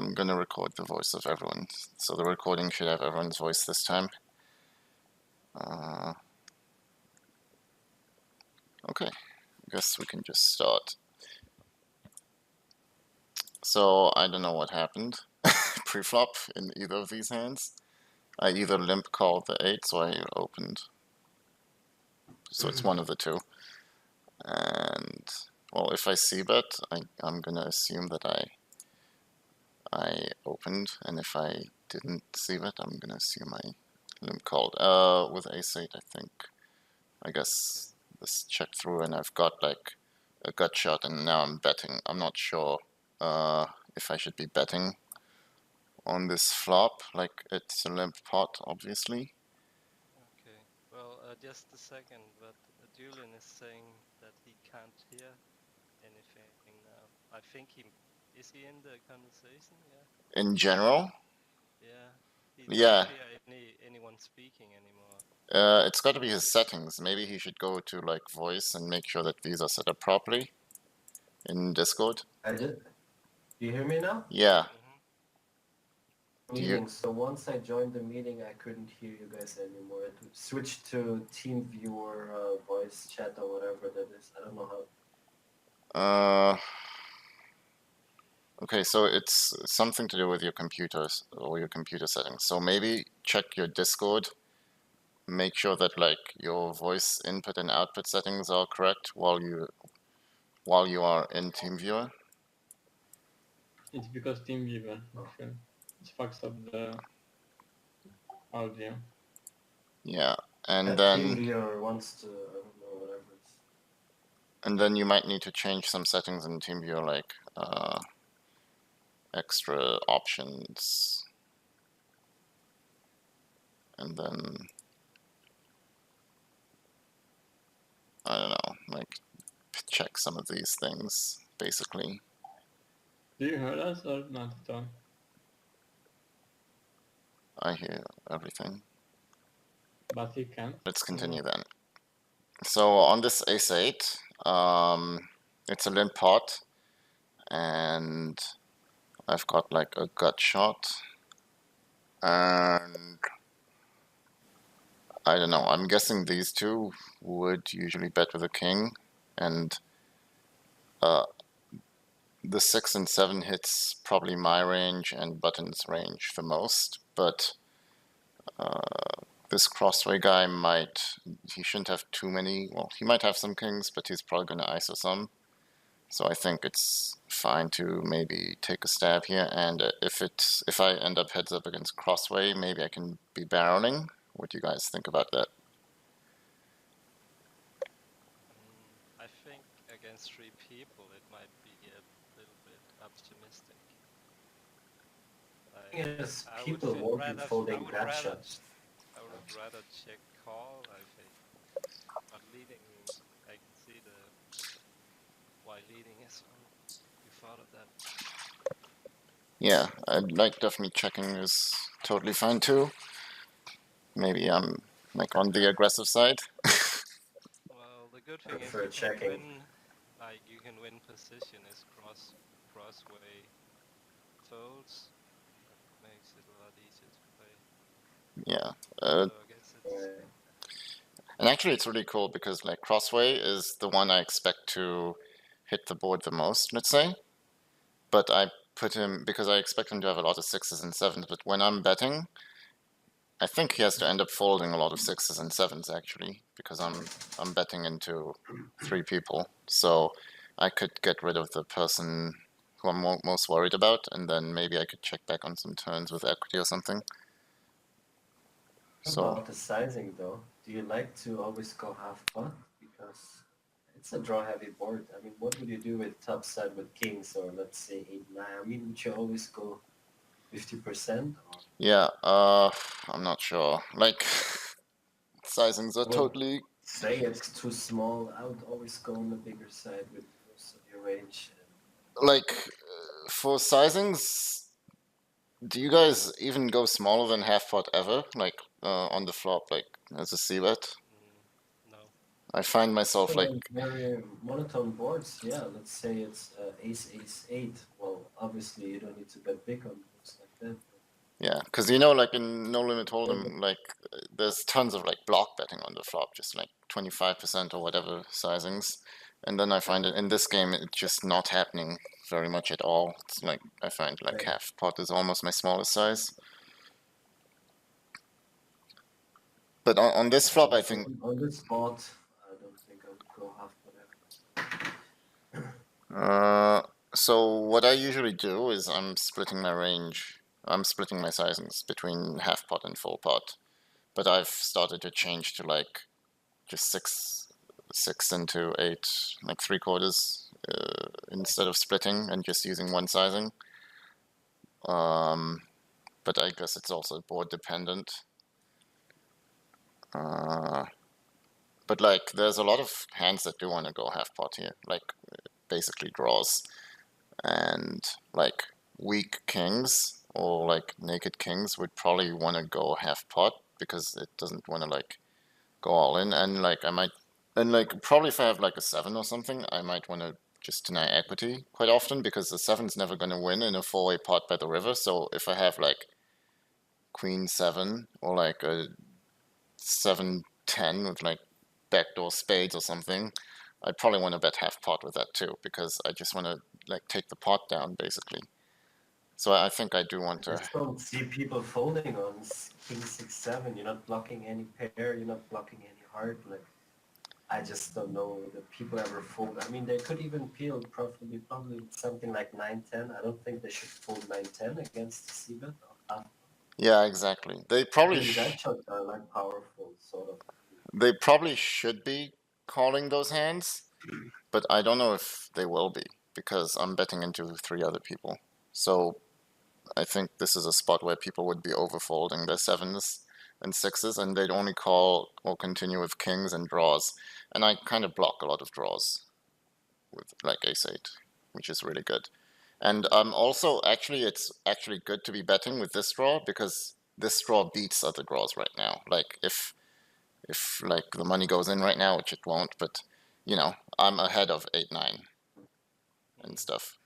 I'm gonna record the voice of everyone, so the recording should have everyone's voice this time. Okay, I guess we can just start. So I don't know what happened pre-flop in either of these hands. I either limp called the 8s or I opened. So it's one of the two. And well, if I see bet, I'm gonna assume that I opened, and if I didn't see bet, I'm gonna assume I limp called. With ace-8, I think. I guess this checked through, and I've got like a gut shot, and now I'm betting. I'm not sure if I should be betting on this flop. Like, it's a limp pot, obviously. Okay, well, just a second, but Julian is saying that he can't hear anything now. I think is he in the conversation? Yeah. In general? Yeah. He Yeah. doesn't hear anyone speaking anymore. It's got to be his settings. Maybe he should go to like voice and make sure that these are set up properly in Discord. I did. Do you hear me now? Yeah. Meeting. So once I joined the meeting, I couldn't hear you guys anymore. It switched to team viewer, voice chat, or whatever that is. I don't know how. Okay, so it's something to do with your computers or your computer settings. So maybe check your Discord. Make sure that like your voice input and output settings are correct while you are in TeamViewer. It's because TeamViewer, actually. It fucks up the audio. Yeah, and then TeamViewer wants to, I don't know, whatever it's. And then you might need to change some settings in TeamViewer, like extra options, and then I don't know, like check some of these things, basically. Do you hear us or not at all? I hear everything. But he can't. Let's continue then. So on this ace-8, it's a limp pot, and I've got like a gut shot, and I don't know, I'm guessing these two would usually bet with a king, and the 6 and 7 hits probably my range and Button's range the most, but this crossway guy he shouldn't have too many, well, he might have some kings, but he's probably going to ISO some. So I think it's fine to maybe take a stab here, and if I end up heads up against crossway, maybe I can be barreling. What do you guys think about that? I think against 3 people it might be a little bit optimistic. Yes, people won't be folding gut shots. I would rather check call, I think. But leading, I can see why leading is on. You thought of that? Yeah, I'd like definitely checking is totally fine too. Maybe I'm like on the aggressive side. Well, the good thing is you can win position is crossway folds. That makes it a lot easier to play. Yeah. So I guess it's... And actually it's really cool because like crossway is the one I expect to hit the board the most, let's say. But I put him, because I expect him to have a lot of 6s and 7s, but when I'm betting, I think he has to end up folding a lot of 6s and 7s actually, because I'm betting into 3 people. So I could get rid of the person who I'm most worried about, and then maybe I could check back on some turns with equity or something. So about the sizing though, do you like to always go half pot? Because it's a draw heavy board. I mean, what would you do with top set with kings, or let's say 8-9? I mean, would you always go 50%? Yeah, I'm not sure. Like, sizings are totally... Say it's too small. I would always go on the bigger side with most of your range. Like, for sizings, do you guys even go smaller than half pot ever? Like, on the flop, like, as a c-bet? No. I find myself like, very monotone boards. Yeah, let's say it's ace ace 8. Well, obviously you don't need to bet big on boards like that. yeah, because you know, like in No Limit Hold'em, like there's tons of like block betting on the flop, just like 25% or whatever sizings, and then I find it in this game it's just not happening very much at all. It's like I find like Right. half pot is almost my smallest size. But on this flop, I think. On this spot, I don't think I would go half pot So what I usually do is I'm splitting my range. I'm splitting my sizings between half pot and full pot. But I've started to change to like just six into eight, like 3/4, instead of splitting and just using one sizing. But I guess it's also board dependent. But like, there's a lot of hands that do want to go half pot here, like basically draws, and like weak kings or like naked kings would probably want to go half pot because it doesn't want to like go all in, and like I might, and like probably if I have like a 7 or something, I might want to just deny equity quite often because the 7's never going to win in a 4-way pot by the river. So if I have like queen 7 or like a 7-10 with like backdoor spades or something, I'd probably want to bet half pot with that too because I just want to like take the pot down basically. So I think I do want I to. just don't see people folding on king 6-7. You're not blocking any pair. You're not blocking any heart. Like, I just don't know that people ever fold. I mean, they could even peel probably something like 9-10. I don't think they should fold 9-10 against the c-bet or half. Yeah, exactly. They probably Even gut shots are like powerful, sort of. they probably should be calling those hands, but I don't know if they will be because I'm betting into 3 other people. So I think this is a spot where people would be overfolding their 7s and 6s, and they'd only call or continue with kings and draws. And I kind of block a lot of draws with like ace-8, which is really good. And also, actually, it's actually good to be betting with this draw because this draw beats other draws right now. Like if like the money goes in right now, which it won't, but you know, I'm ahead of 8-9 and stuff.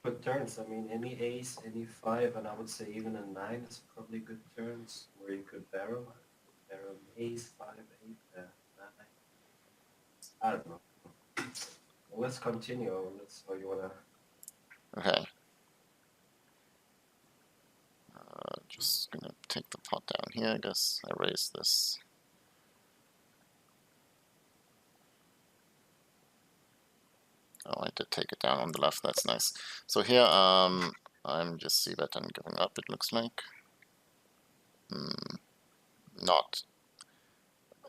Good turns. I mean, any ace, any 5, and I would say even a 9 is probably good turns where you could barrel. Barrel ace, 5, 8, 9. I don't know. Well, let's continue. Let's. Or you wanna? Okay. Just gonna take the pot down here, I guess. I raise this. Oh, I did take it down on the left, that's nice. So here, I'm just c-bet and giving up, it looks like. Not.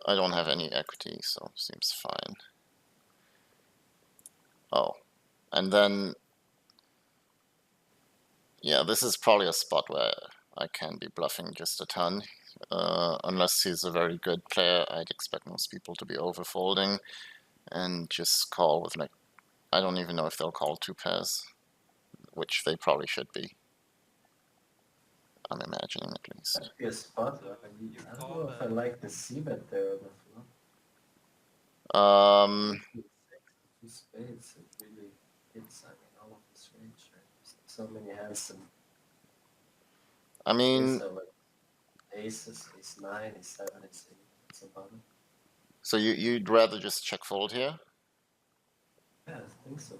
I don't have any equity, so seems fine. Oh, and then, yeah, this is probably a spot where I can be bluffing just a ton. Unless he's a very good player, I'd expect most people to be overfolding and just call with like, I don't even know if they'll call 2 pairs, which they probably should be. I'm imagining at least. That'd be a spot. I don't know if I like the c-bet there on the flop. 2 spades. It really hits. I mean, all of this range. Right? So many hands and. I mean, like aces, ace 9, ace 7, ace 8. That's about it. so you'd rather just check fold here? Yeah, I think so.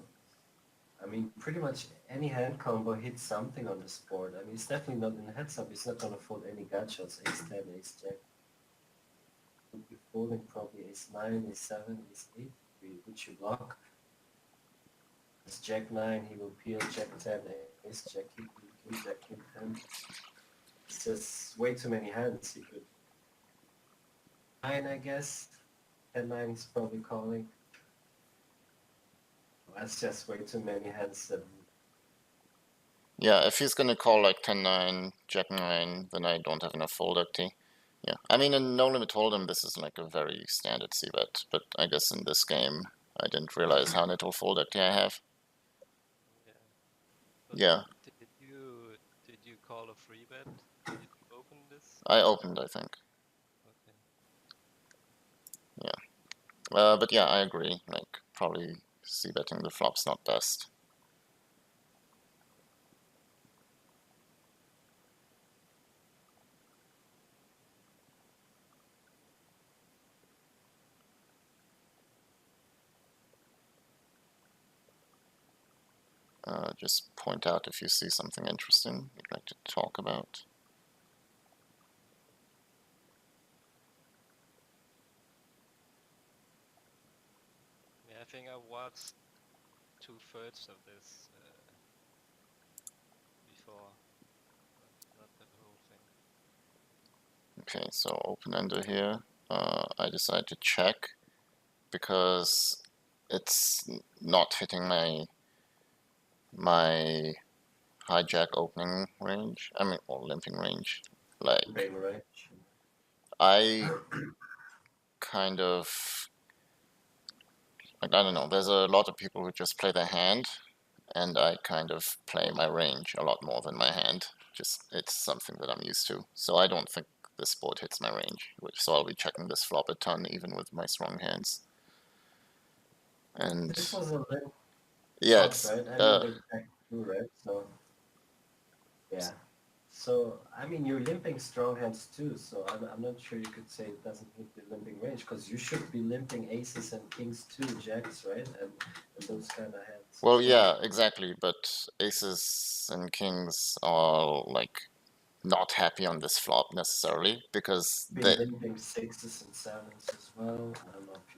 I mean, pretty much any hand combo hits something on this board. I mean, it's definitely not in the heads up. It's not going to fold any gut shots. Ace 10, ace jack. Would be folding probably ace 9, ace 7, ace 8, which you block. It's jack 9, he will peel jack 10, ace jack, he will kill jack king 10. It's just way too many hands. He could 9, I guess. 10-9 is probably calling. That's just way too many hands. Yeah, if he's gonna call like 10-9, jack 9, then I don't have enough fold equity. Yeah, I mean in No Limit Hold'em this is like a very standard c-bet, but I guess in this game I didn't realize how little fold equity I have. Yeah. Yeah. Did you call a free bet? Did you open this? I opened, I think. Okay. Yeah. But yeah, I agree. Like, probably c-betting the flop's not best. Just point out if you see something interesting you'd like to talk about. Yeah, I think I watched 2/3 of this before, but not the whole thing. Okay, so open-ender here. I decided to check because it's not hitting my hijack opening range. I mean, or limping range. Like, Brain range. I kind of like, I don't know. There's a lot of people who just play their hand, and I kind of play my range a lot more than my hand. Just it's something that I'm used to. So I don't think this board hits my range. So I'll be checking this flop a ton, even with my strong hands. And This was a limp yeah, flop, it's right? I mean, with jack two, right? So yeah. So I mean, you're limping strong hands too. So I'm not sure you could say it doesn't hit the limping range because you should be limping aces and kings too, jacks, right? And those kind of hands. well, as yeah, exactly. But aces and kings are like not happy on this flop necessarily because Be they, limping sixes and sevens as well. I don't know if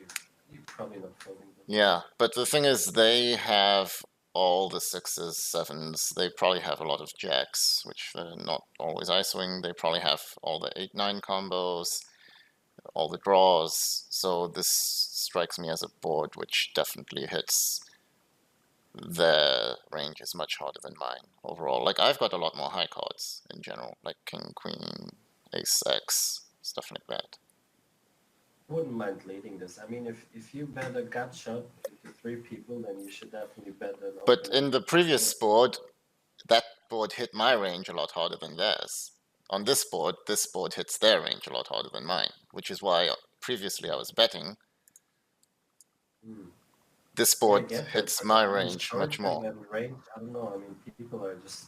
you're probably not folding them. yeah. But the thing is, they have all the sixes, sevens. They probably have a lot of jacks, which they're not always ISOing. They probably have all the 8-9 combos, all the draws. So this strikes me as a board which definitely hits their range is much harder than mine overall. Like, I've got a lot more high cards in general, like king, queen, ace, x, stuff like that. Wouldn't mind leading this. I mean, if you bet a gut shot into three people, then you should definitely bet an But open. in the previous board, that board hit my range a lot harder than theirs. On this board hits their range a lot harder than mine, which is why previously I was betting. This Yeah, I board get that. hits But my I mean, range much short-term more. and range, I don't know. I mean, people are just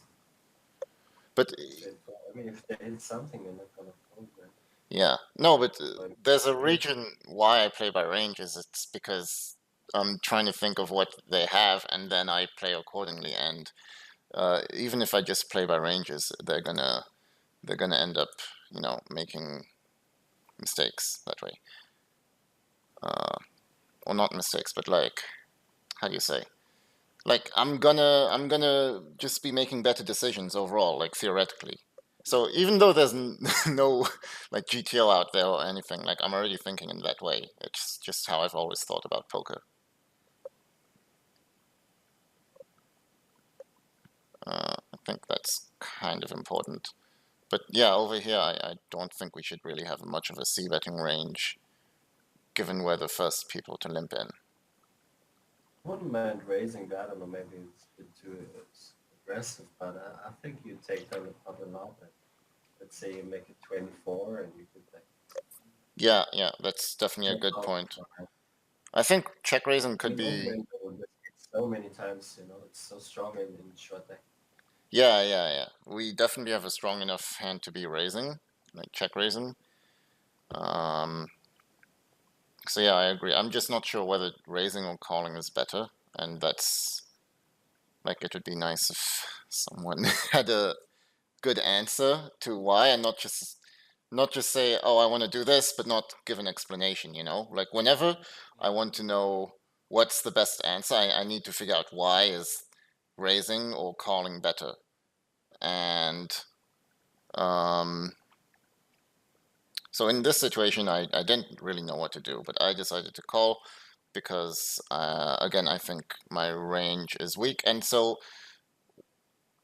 But straightforward. I mean, if they hit something, they're not gonna fold that. yeah, no, but But there's a region why I play by ranges. It's because I'm trying to think of what they have, and then I play accordingly. And even if I just play by ranges, they're gonna end up, making mistakes that way. Or not mistakes, but like, how do you say? Like, I'm gonna just be making better decisions overall, like theoretically. So even though there's no like GTO out there or anything, like I'm already thinking in that way. It's just how I've always thought about poker. I think that's kind of important. But yeah, over here, I don't think we should really have much of a c-betting range, given we're the first people to limp in. wouldn't mind raising that. I don't know, maybe it's a bit too aggressive, but I think you take down the pot a lot. And let's say you make it 24, and you could like Yeah, that's definitely a check good off. point. I think check raising I could mean, be. open will just hit so many times. It's so strong in short deck. Yeah. We definitely have a strong enough hand to be raising, like check raising. Um, so yeah, I agree. I'm just not sure whether raising or calling is better, and that's like it would be nice if someone had a good answer to why, and not just say, oh, I want to do this, but not give an explanation. Like whenever I want to know what's the best answer, I need to figure out why is raising or calling better, and um, so in this situation, I didn't really know what to do, but I decided to call because, again, I think my range is weak. And so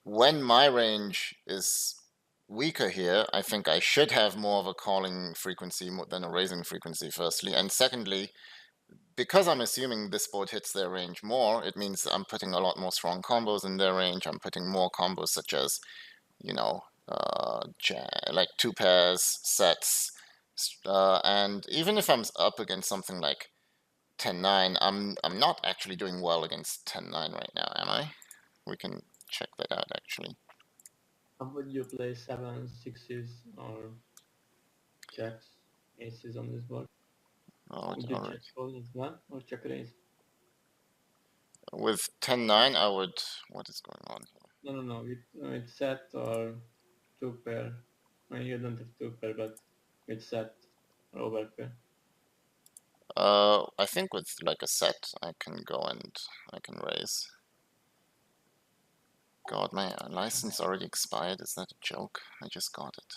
when my range is weaker here, I think I should have more of a calling frequency than a raising frequency, firstly. And secondly, because I'm assuming this board hits their range more, it means I'm putting a lot more strong combos in their range. I'm putting more combos such as, like two pairs, sets, and even if I'm up against something like 10-9. I'm not actually doing well against 10-9 right now, am I? We can check that out actually. How would you play 7, 6s or jacks, aces on this board? Oh, Would you alright. check fold as well or check raise? With 10-9, I would. What is going on here? No. With set or 2 pair. I mean, you don't have 2 pair, but with set or over pair. I think with like a set, I can go and I can raise. God, my license already expired. Is that a joke? I just got it.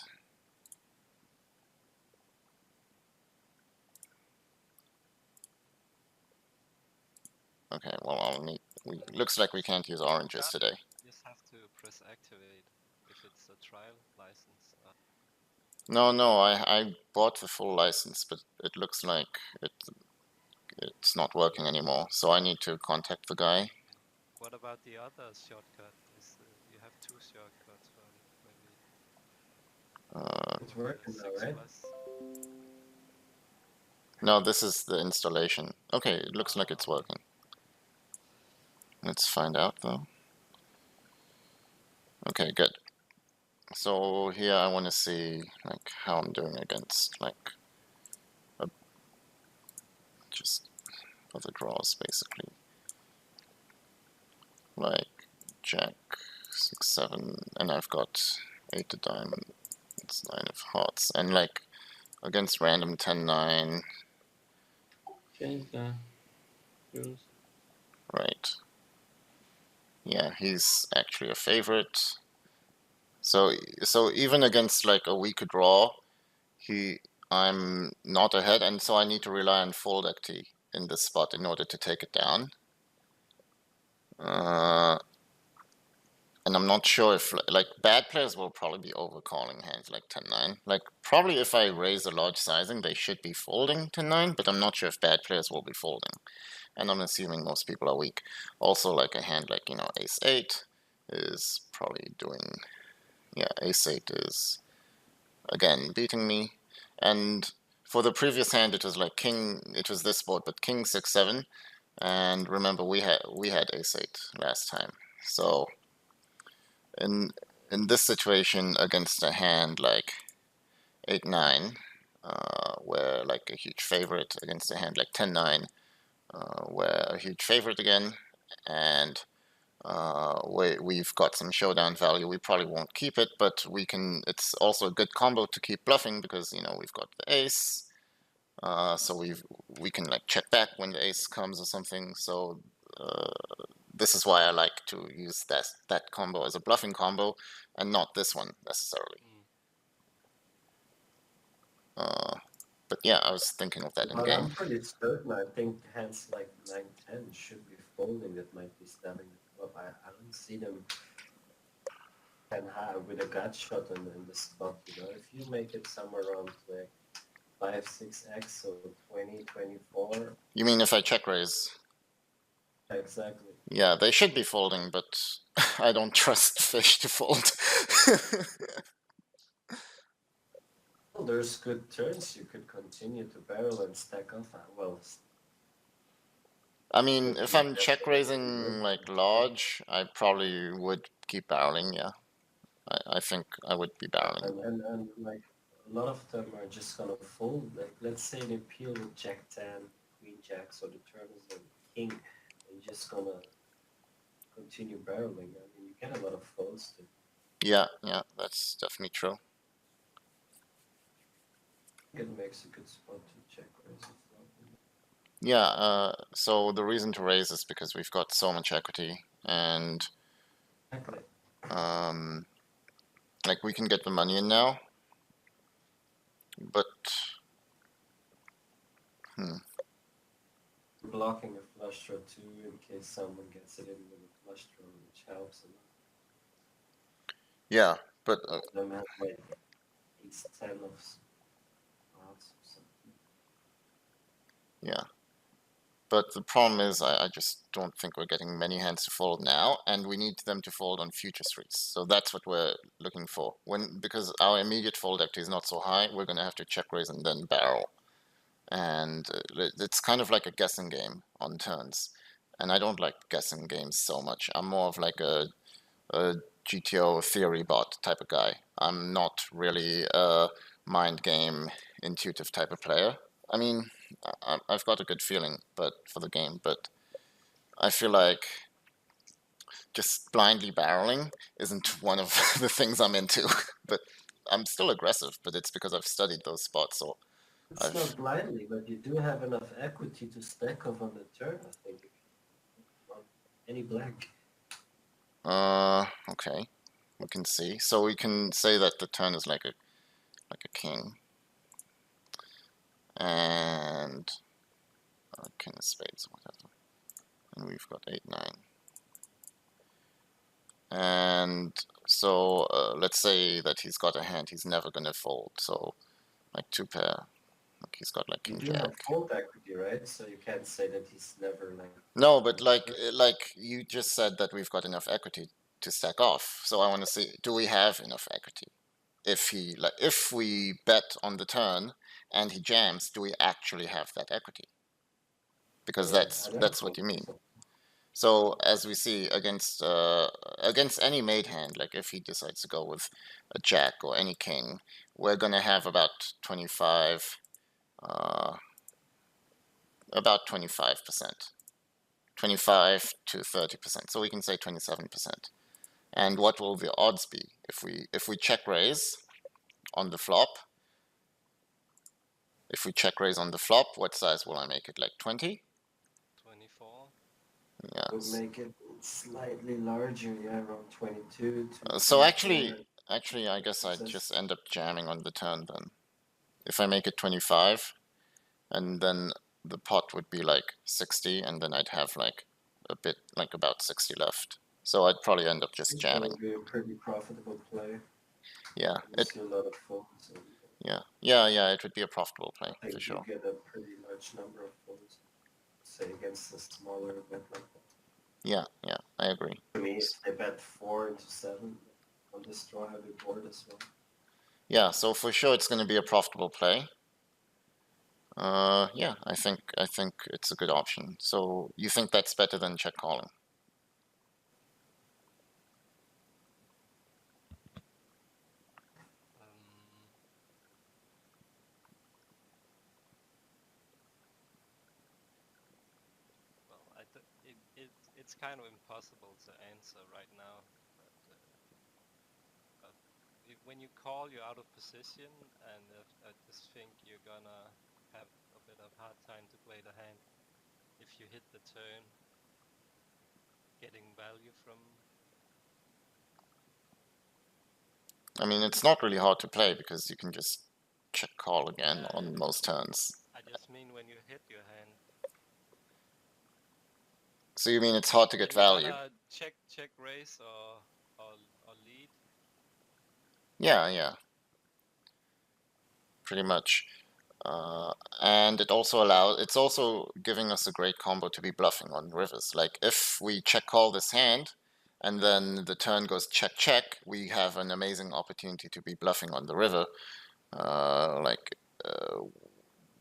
Okay, well, I'll need. Looks like we can't use oranges today. You just have to press activate if it's a trial license. No, I bought the full license, but it looks like it's not working anymore. So I need to contact the guy. What about the other shortcut? You have 2 shortcuts for it, maybe. It's working now, 6 right? plus. No, this is the installation. Okay, it looks like it's working. Let's find out though. Okay, good. So here I want to see like how I'm doing against like just other draws basically. Like Jack, 6, 7, and I've got 8 of diamonds, 9 of hearts, and like against random 10-9. Change the rules. Right. Yeah, he's actually a favorite. So even against like a weaker draw, I'm not ahead, and so I need to rely on fold acti in this spot in order to take it down. And I'm not sure if like bad players will probably be overcalling hands like 10-9. Like probably if I raise a large sizing, they should be folding 10-9, but I'm not sure if bad players will be folding. And I'm assuming most people are weak. Also, like a hand like, Ace-8 is probably doing, yeah, Ace-8 is, again, beating me. And for the previous hand, it was like it was this board, but King 6-7. And remember, we had Ace-8 last time. So in this situation against a hand like 8-9, where like a huge favorite against a hand like 10-9, where a huge favorite again, and we've got some showdown value. We probably won't keep it, but we can. It's also a good combo to keep bluffing because we've got the ace, so we can like check back when the ace comes or something. So this is why I like to use that combo as a bluffing combo, and not this one necessarily. But yeah, I was thinking of that in Well, game. I'm pretty certain. I think hands like 9-10 should be folding. That might be stabbing it up. I don't see them 10 high with a gut shot in the spot. If you make it somewhere around like 5-6x, so 20-24. You mean if I check raise? Exactly. Yeah, they should be folding, but I don't trust fish to fold. Well, there's good turns. You could continue to barrel and stack off. Well, I mean, if I'm check raising like large, I probably would keep barreling. Yeah, I think I would be barreling. and like a lot of them are just gonna fold. Like let's say they peel with Jack 10, Queen Jack, so the turn is a king, and you're just gonna continue barreling. I mean, you get a lot of folds too. Yeah, that's definitely true. It makes a good spot to check raise a flop. Yeah, so the reason to raise is because we've got so much equity, and Exactly. like we can get the money in now, but Blocking a flush draw too in case someone gets it in with a flush draw, which helps a lot. yeah, but Them have like ace 10 of hearts or something. yeah. But the problem is, I just don't think we're getting many hands to fold now, and we need them to fold on future streets. So that's what we're looking for. Because our immediate fold activity is not so high, we're gonna have to check raise and then barrel. and it's kind of like a guessing game on turns. And I don't like guessing games so much. I'm more of like a GTO theory bot type of guy. I'm not really a mind game intuitive type of player. I mean, I've got a good feeling, but for the game, but I feel like just blindly barreling isn't one of the things I'm into. But I'm still aggressive, but it's because I've studied those spots. So It's not blindly, but you do have enough equity to stack off on the turn, I think. If you run any black. Okay, we can see. So we can say that the turn is like a king, and king of spades, whatever. And we've got 8-9. And so let's say that he's got a hand he's never gonna fold. So like 2-pair. Like he's got like You king do have jack. fold equity, right? So you can't say that he's never like. No, but like you just said that we've got enough equity to stack off. So I want to see, do we have enough equity? If we bet on the turn and he jams, do we actually have that equity? Because that's what you mean. So as we see against any made hand, like if he decides to go with a jack or any king, we're gonna have about 25%. About 25%. 25 to 30%. So we can say 27%. And what will the odds be if we check raise on the flop? If we check raise on the flop, what size will I make it? Like 20? 24. Yeah. Would make it slightly larger, yeah, around 22. So actually, I guess I'd just end up jamming on the turn then. If I make it 25, and then the pot would be like 60, and then I'd have like a bit, like about 60 left. So I'd probably end up just jamming. That would be a pretty profitable play. Yeah. It, a lot of folds. Yeah, it would be a profitable play, I think for sure. you get a pretty large number of folds, say, against a smaller bet like that. Yeah, I agree. To me, if they bet 4 into 7 on this draw heavy board as well. Yeah, so for sure it's going to be a profitable play. Yeah, I think it's a good option. So you think that's better than check calling? Well, it's kind of impossible to answer right now. But when you call, you're out of position, and I just think you're gonna have a bit of hard time to play the hand if you hit the turn, getting value from. I mean, it's not really hard to play because you can just check call again on most turns. I just mean when you hit your hand. So you mean it's hard to get value? Check raise or lead. Yeah. Pretty much. And it's also giving us a great combo to be bluffing on rivers. Like if we check call this hand, and then the turn goes check, we have an amazing opportunity to be bluffing on the river,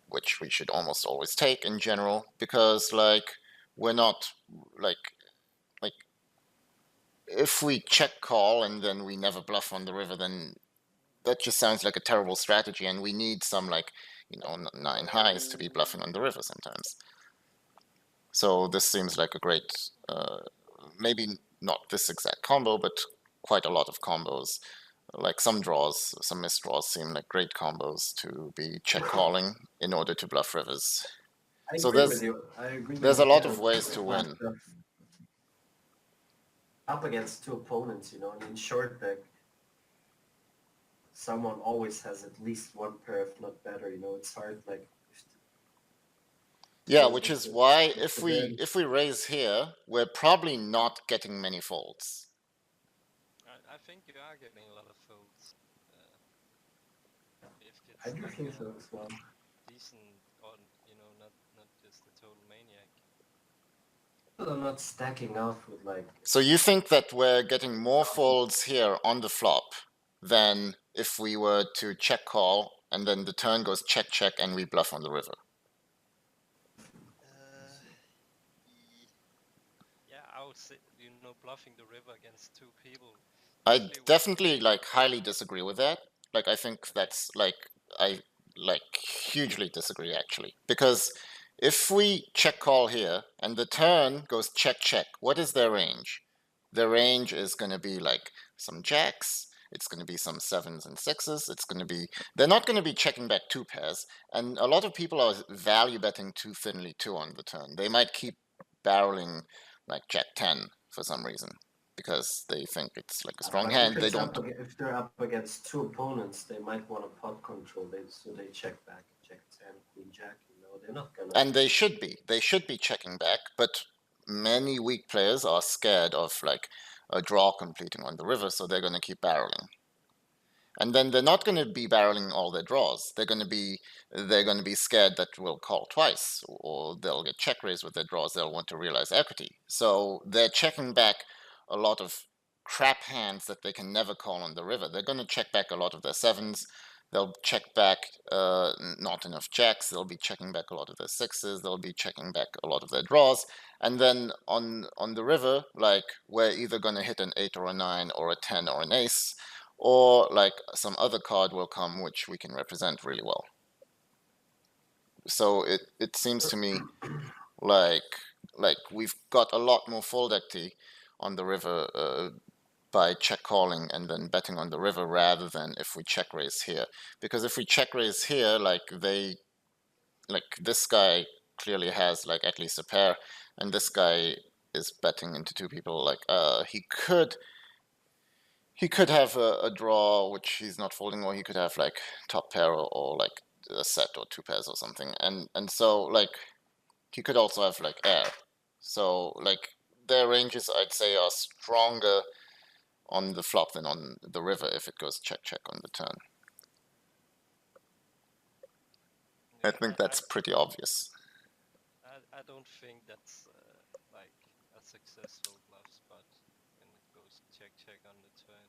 which we should almost always take in general, because we're not like if we check call and then we never bluff on the river, then that just sounds like a terrible strategy, and we need some 9 highs to be bluffing on the river sometimes. So this seems like a great, maybe not this exact combo, but quite a lot of combos. Like some missed draws seem like great combos to be check calling in order to bluff rivers. I agree with you. There's a lot of ways to win. Up against two opponents, and in short deck, someone always has at least one pair, if not better. It's hard, Yeah, which is why if we raise here, we're probably not getting many folds. I think you are getting a lot of folds. If it's I do think so as well. Decent, or not just a total maniac. People are not stacking off with So you think that we're getting more folds here on the flop than if we were to check call and then the turn goes check and we bluff on the river? bluffing the river against two people. I Usually definitely like highly disagree with that. Like I think that's like I like hugely disagree actually. Because if we check call here and the turn goes check check, what is their range? Their range is gonna be like some jacks, it's gonna be some sevens and sixes, it's gonna be they're not gonna be checking back two pairs, and a lot of people are value betting too thinly too on the turn. They might keep barreling like jack 10 for some reason because they think it's like a strong But if hand. They it's don't, if they're up against two opponents, they might want to pot control. So they check back, check 10, queen jack. You know, they're not gonna. and they should be. They should be checking back, but many weak players are scared of like a draw completing on the river, so they're going to keep barreling. And then they're not going to be barreling all their draws. They're going to be scared that we'll call twice, or they'll get check raised with their draws. They'll want to realize equity, so they're checking back a lot of crap hands that they can never call on the river. They're going to check back a lot of their sevens. They'll check back not enough jacks. They'll be checking back a lot of their sixes. They'll be checking back a lot of their draws. And then on the river, like we're either going to hit an 8 or a 9 or a 10 or an ace, or like some other card will come which we can represent really well. So it seems to me like we've got a lot more fold equity on the river by check calling and then betting on the river rather than if we check raise here. Because if we check raise here, like this guy clearly has like at least a pair, and this guy is betting into two people. Like he could have a draw which he's not folding, or he could have like top pair or like a set or two pairs or something, and so like he could also have like air. So like their ranges I'd say are stronger on the flop than on the river if it goes check check on the turn. I think that's pretty obvious. I don't think that's like a successful bluff spot when it goes check check on the turn.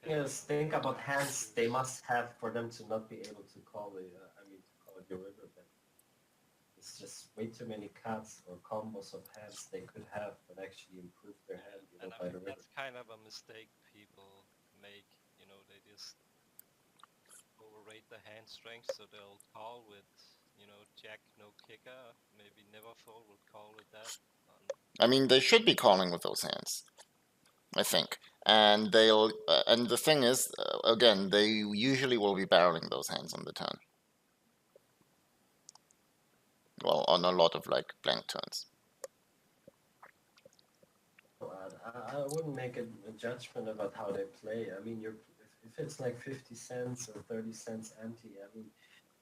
Yes, think about hands they must have for them to not be able to call the. To call it your river bet. It's just way too many cuts or combos of hands they could have that actually improve their hand. And I think that's kind of a mistake people make. You know, they just overrate the hand strength, so they'll call with, you know, jack no kicker, maybe never fold would call with that. I mean, they should be calling with those hands, I think. And they'll and the thing is, again, they usually will be barreling those hands on the turn. Well, on a lot of like blank turns. I wouldn't make a judgment about how they play. I mean, if it's like 50 cents or 30 cents ante, I mean,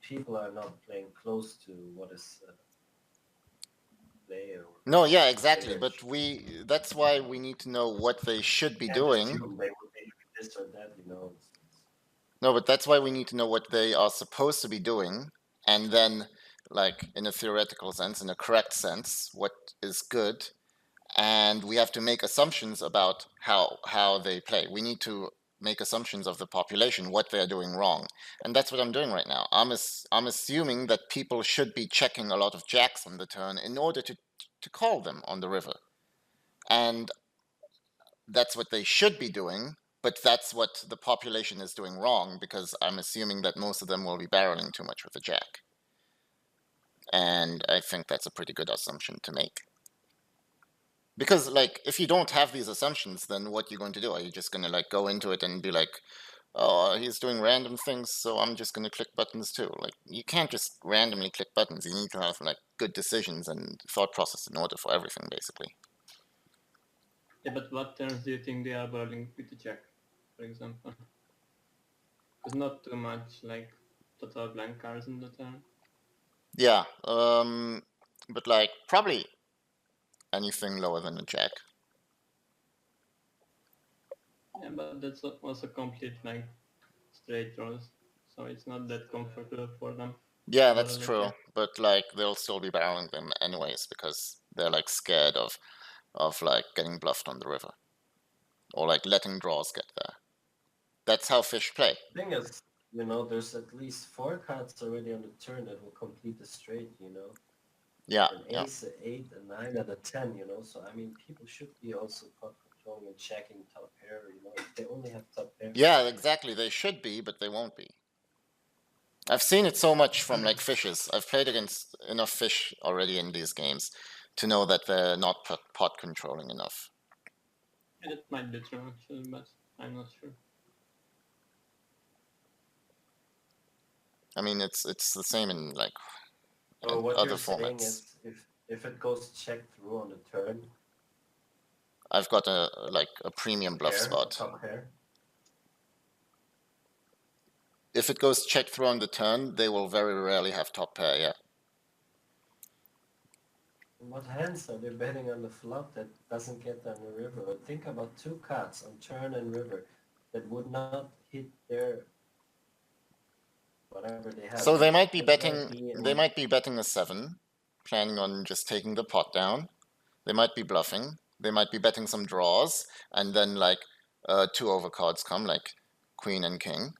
people are not playing close to what is play. Or no, yeah, exactly. But that's why we need to know what they should be doing. They would be this or that, you know. No, but that's why we need to know what they are supposed to be doing, and then, like in a theoretical sense, in a correct sense, what is good, and we have to make assumptions about how they play. We need to make assumptions of the population, what they are doing wrong, and that's what I'm doing right now. I'm assuming that people should be checking a lot of jacks on the turn in order to call them on the river, and that's what they should be doing. But that's what the population is doing wrong, because I'm assuming that most of them will be barreling too much with the jack. And I think that's a pretty good assumption to make. Because, like, if you don't have these assumptions, then what are you going to do? Are you just going to, like, go into it and be like, oh, he's doing random things, so I'm just going to click buttons too? Like, you can't just randomly click buttons. You need to have, like, good decisions and thought process in order for everything, basically. Yeah, but what turns do you think they are barreling with the jack, for example? Because not too much, like, total blank cards in the turn. Yeah, but, like, probably anything lower than a jack. Yeah, but that's also complete, like, straight draws, so it's not that comfortable for them. Yeah, that's true, but, like, they'll still be barreling them anyways, because they're, like, scared of like, getting bluffed on the river. Or, like, letting draws get there. That's how fish play. The thing is, you know, there's at least 4 cards already on the turn that will complete the straight, you know. Yeah, an yeah. ace, an 8, a 9, and a 10, you know. So I mean, people should be also pot controlling and checking top pair, you know, if they only have top pair. Yeah, exactly. They should be, but they won't be. I've seen it so much from like fishes. I've played against enough fish already in these games to know that they're not pot controlling enough. Yeah, that might be true actually, but I'm not sure. I mean, it's the same in like So what other you're saying formats. is if it goes check through on the turn, I've got a premium bluff pair, spot. top pair. If it goes check through on the turn, they will very rarely have top pair. Yeah. What hands are they betting on the flop that doesn't get on the river? But think about two cuts on turn and river that would not hit their whatever they have. So they might be That's betting. Ante They and might be betting a 7, planning on just taking the pot down. They might be bluffing. They might be betting some draws, and then like 2 overcards come, like queen and king,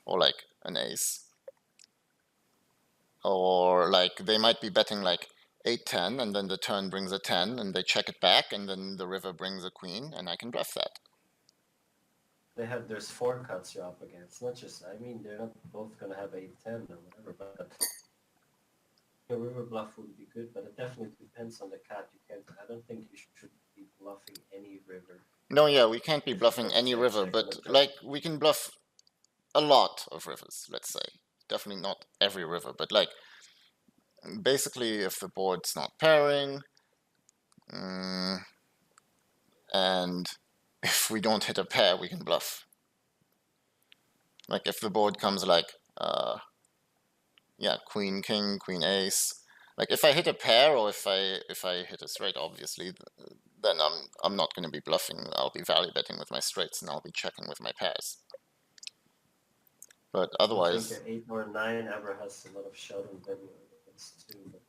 or like an ace, or like they might be betting like 8-10, and then the turn brings a 10, and they check it back, and then the river brings a queen, and I can bluff that. there's 4 cuts you're up against. Not just I mean they're not both gonna have 8-10 or whatever, but a river bluff would be good, but it definitely depends on the cut. You can't I don't think you should be bluffing any river. No, yeah, we can't be If it bluffing goes any check river, check on but the turn. like we can bluff a lot of rivers, let's say. Definitely not every river, but like basically if the board's not pairing, and if we don't hit a pair, we can bluff. Like if the board comes like, yeah, queen, king, queen, ace. Like if I hit a pair or if I hit a straight, obviously, then I'm not going to be bluffing. I'll be value betting with my straights and I'll be checking with my pairs. But I don't think otherwise, an 8 or 9 ever has a lot of showdown value against 2, but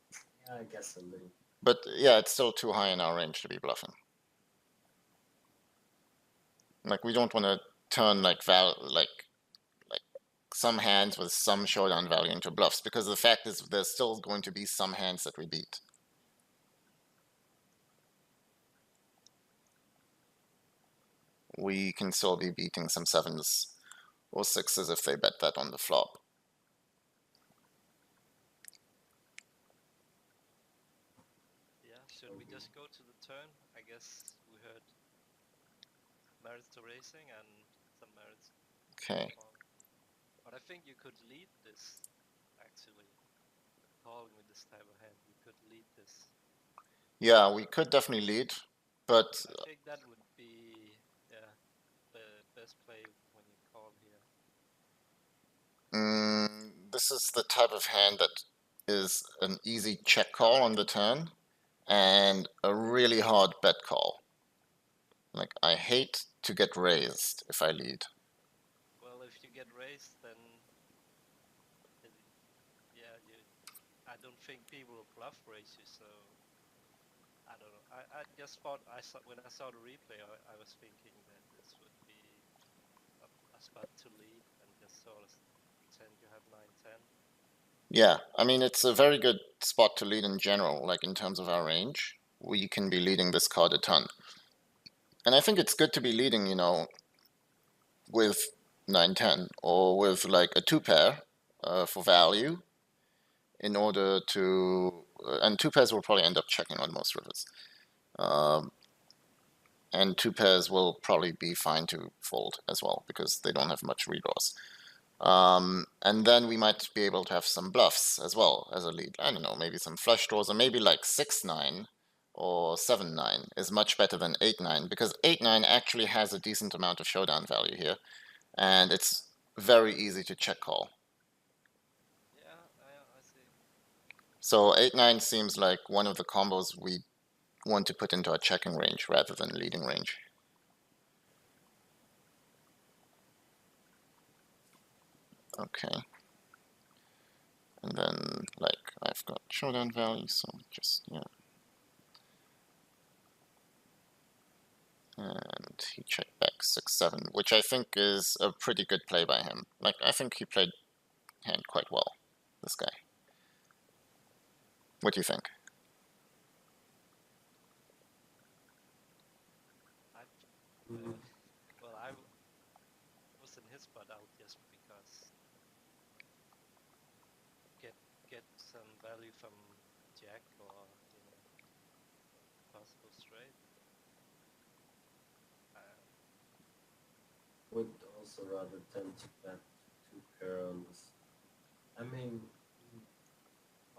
yeah, I guess a little. but yeah, it's still too high in our range to be bluffing. Like we don't want to turn like some hands with some showdown value into bluffs, because the fact is there's still going to be some hands that we beat. We can still be beating some 7s or 6s if they bet that on the flop. Yeah, should we just go to the turn? I guess we heard merits to racing and some merits. Okay. But I think you could lead this, actually. Calling with this type of hand, you could lead this. Yeah, we could definitely lead, but I think that would be, yeah, the best play when you call here. this is the type of hand that is an easy check call on the turn and a really hard bet call. Like, I hate to get raised if I lead. Well, if you get raised, then yeah, I don't think people will bluff raise you, so I don't know. I just thought when I saw the replay, I was thinking that this would be a spot to lead and just sort of pretend you have 9-10. Yeah, I mean, it's a very good spot to lead in general, like in terms of our range. We can be leading this card a ton. And I think it's good to be leading, with 9-10 or with like a 2-pair for value in order to. And 2 pairs will probably end up checking on most rivers. And 2 pairs will probably be fine to fold as well because they don't have much redraws. And then we might be able to have some bluffs as well as a lead. I don't know, maybe some flush draws, or maybe like 6-9 or 7-9 is much better than 8-9, because 8-9 actually has a decent amount of showdown value here, and it's very easy to check call. Yeah, I see. So 8-9 seems like one of the combos we want to put into our checking range rather than leading range. Okay. And then, like, I've got showdown value, so just, yeah. And he checked back 6-7, which I think is a pretty good play by him. Like, I think he played hand quite well, this guy. What do you think? Well, I was in his spot out just because get some value from Jack or possible straight. Would also rather tend to bet two pair on this. I mean,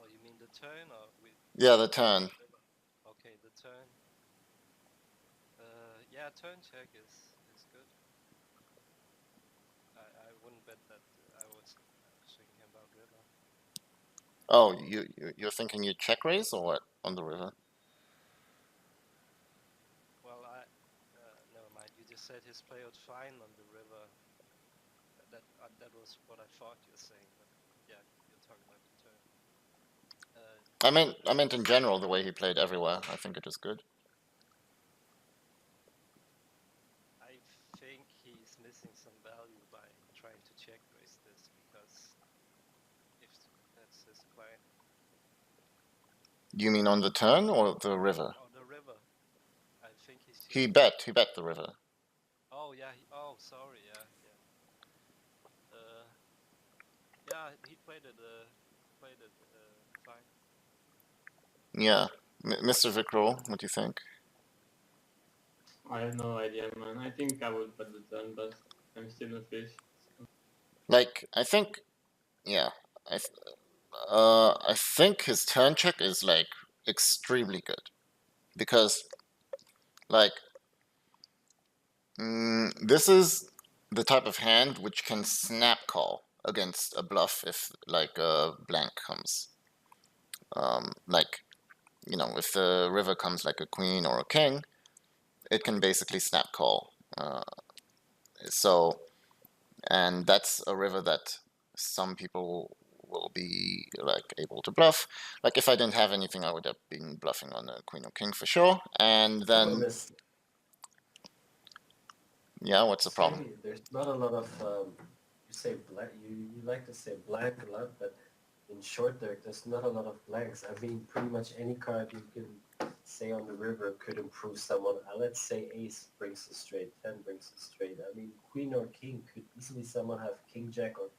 Oh, you mean the turn or with? Yeah, the turn. Okay, the turn. Yeah, turn check is good. I wouldn't bet that. I was thinking about river. Oh, you're thinking you check raise or what on the river? Well, never mind. You just said his play out fine on the river. That was what I thought you're saying, but yeah, you're talking about the turn. I meant in general the way he played everywhere. I think it was good. I think he's missing some value by trying to check raise this because if that's his plan. You mean on the turn or the river? Oh, the river. I think he should. He bet the river. Oh yeah. Sorry. Yeah. Yeah. He played it. Fine. Yeah, Mr. Vikrol, what do you think? I have no idea, man. I think I would bet the turn, but I'm still a fish. So. Like, I think, yeah, I think his turn check is like extremely good because, like, this is the type of hand which can snap call against a bluff if like a blank comes. Like, if the river comes like a queen or a king, it can basically snap call. And that's a river that some people will be like able to bluff. Like if I didn't have anything, I would have been bluffing on a queen or king for sure. And then, yeah, what's the problem? There's not a lot of you say blank. You like to say blank a lot, but in short there's not a lot of blanks. I mean, pretty much any card you can say on the river could improve someone. Let's say ace brings a straight, 10 brings a straight. I mean, queen or king could easily someone have king jack or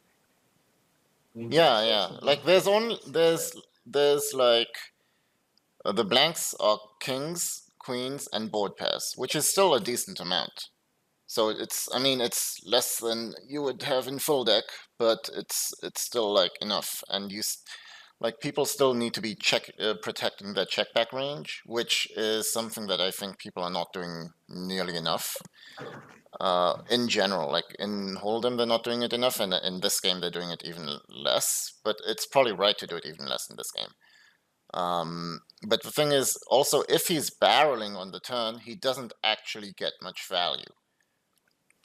queen jack. Yeah. Like there's only there's like the blanks are kings, queens, and board pairs, which is still a decent amount. So it's less than you would have in full deck, but it's still like enough. And like people still need to be protecting their check back range, which is something that I think people are not doing nearly enough. In general, like in Hold'em, they're not doing it enough, and in this game, they're doing it even less. But it's probably right to do it even less in this game. But the thing is, also, if he's barreling on the turn, he doesn't actually get much value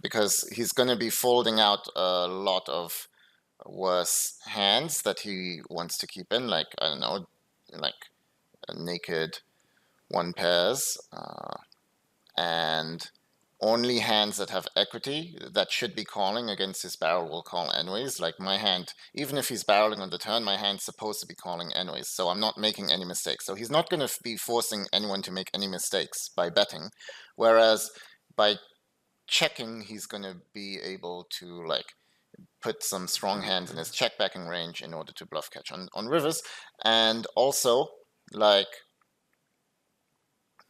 because he's going to be folding out a lot of worse hands that he wants to keep in, like, I don't know, like naked one pairs, and only hands that have equity that should be calling against his barrel will call anyways. Like my hand, even if he's barreling on the turn, my hand's supposed to be calling anyways, so I'm not making any mistakes. So he's not going to be forcing anyone to make any mistakes by betting, whereas by checking, he's going to be able to like put some strong hands in his check backing range in order to bluff catch on rivers. And also, like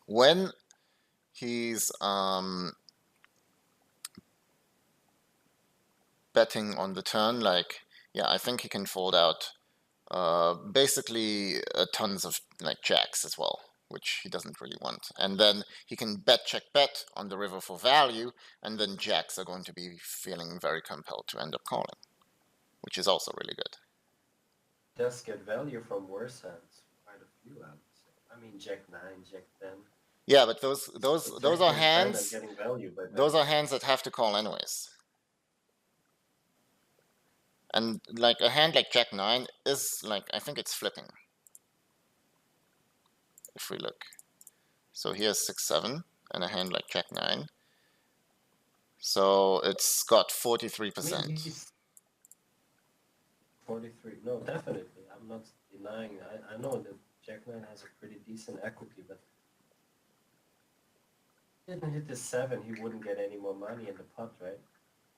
when he's betting on the turn, like, yeah, I think he can fold out basically tons of like jacks as well, which he doesn't really want. And then he can bet check bet on the river for value, and then jacks are going to be feeling very compelled to end up calling, which is also really good. Does get value from worse hands, quite a few, I would say. I mean, Jack 9, Jack 10. Yeah, but those are hands. Getting value by those are hands that have to call anyways. And like a hand like Jack 9 is like, I think it's flipping. If we look, so here's 6-7 and a hand like Jack 9. So it's got 43%. 43. No, definitely. I'm not denying. I know that Jack 9 has a pretty decent equity, but if he didn't hit the 7, he wouldn't get any more money in the pot, right?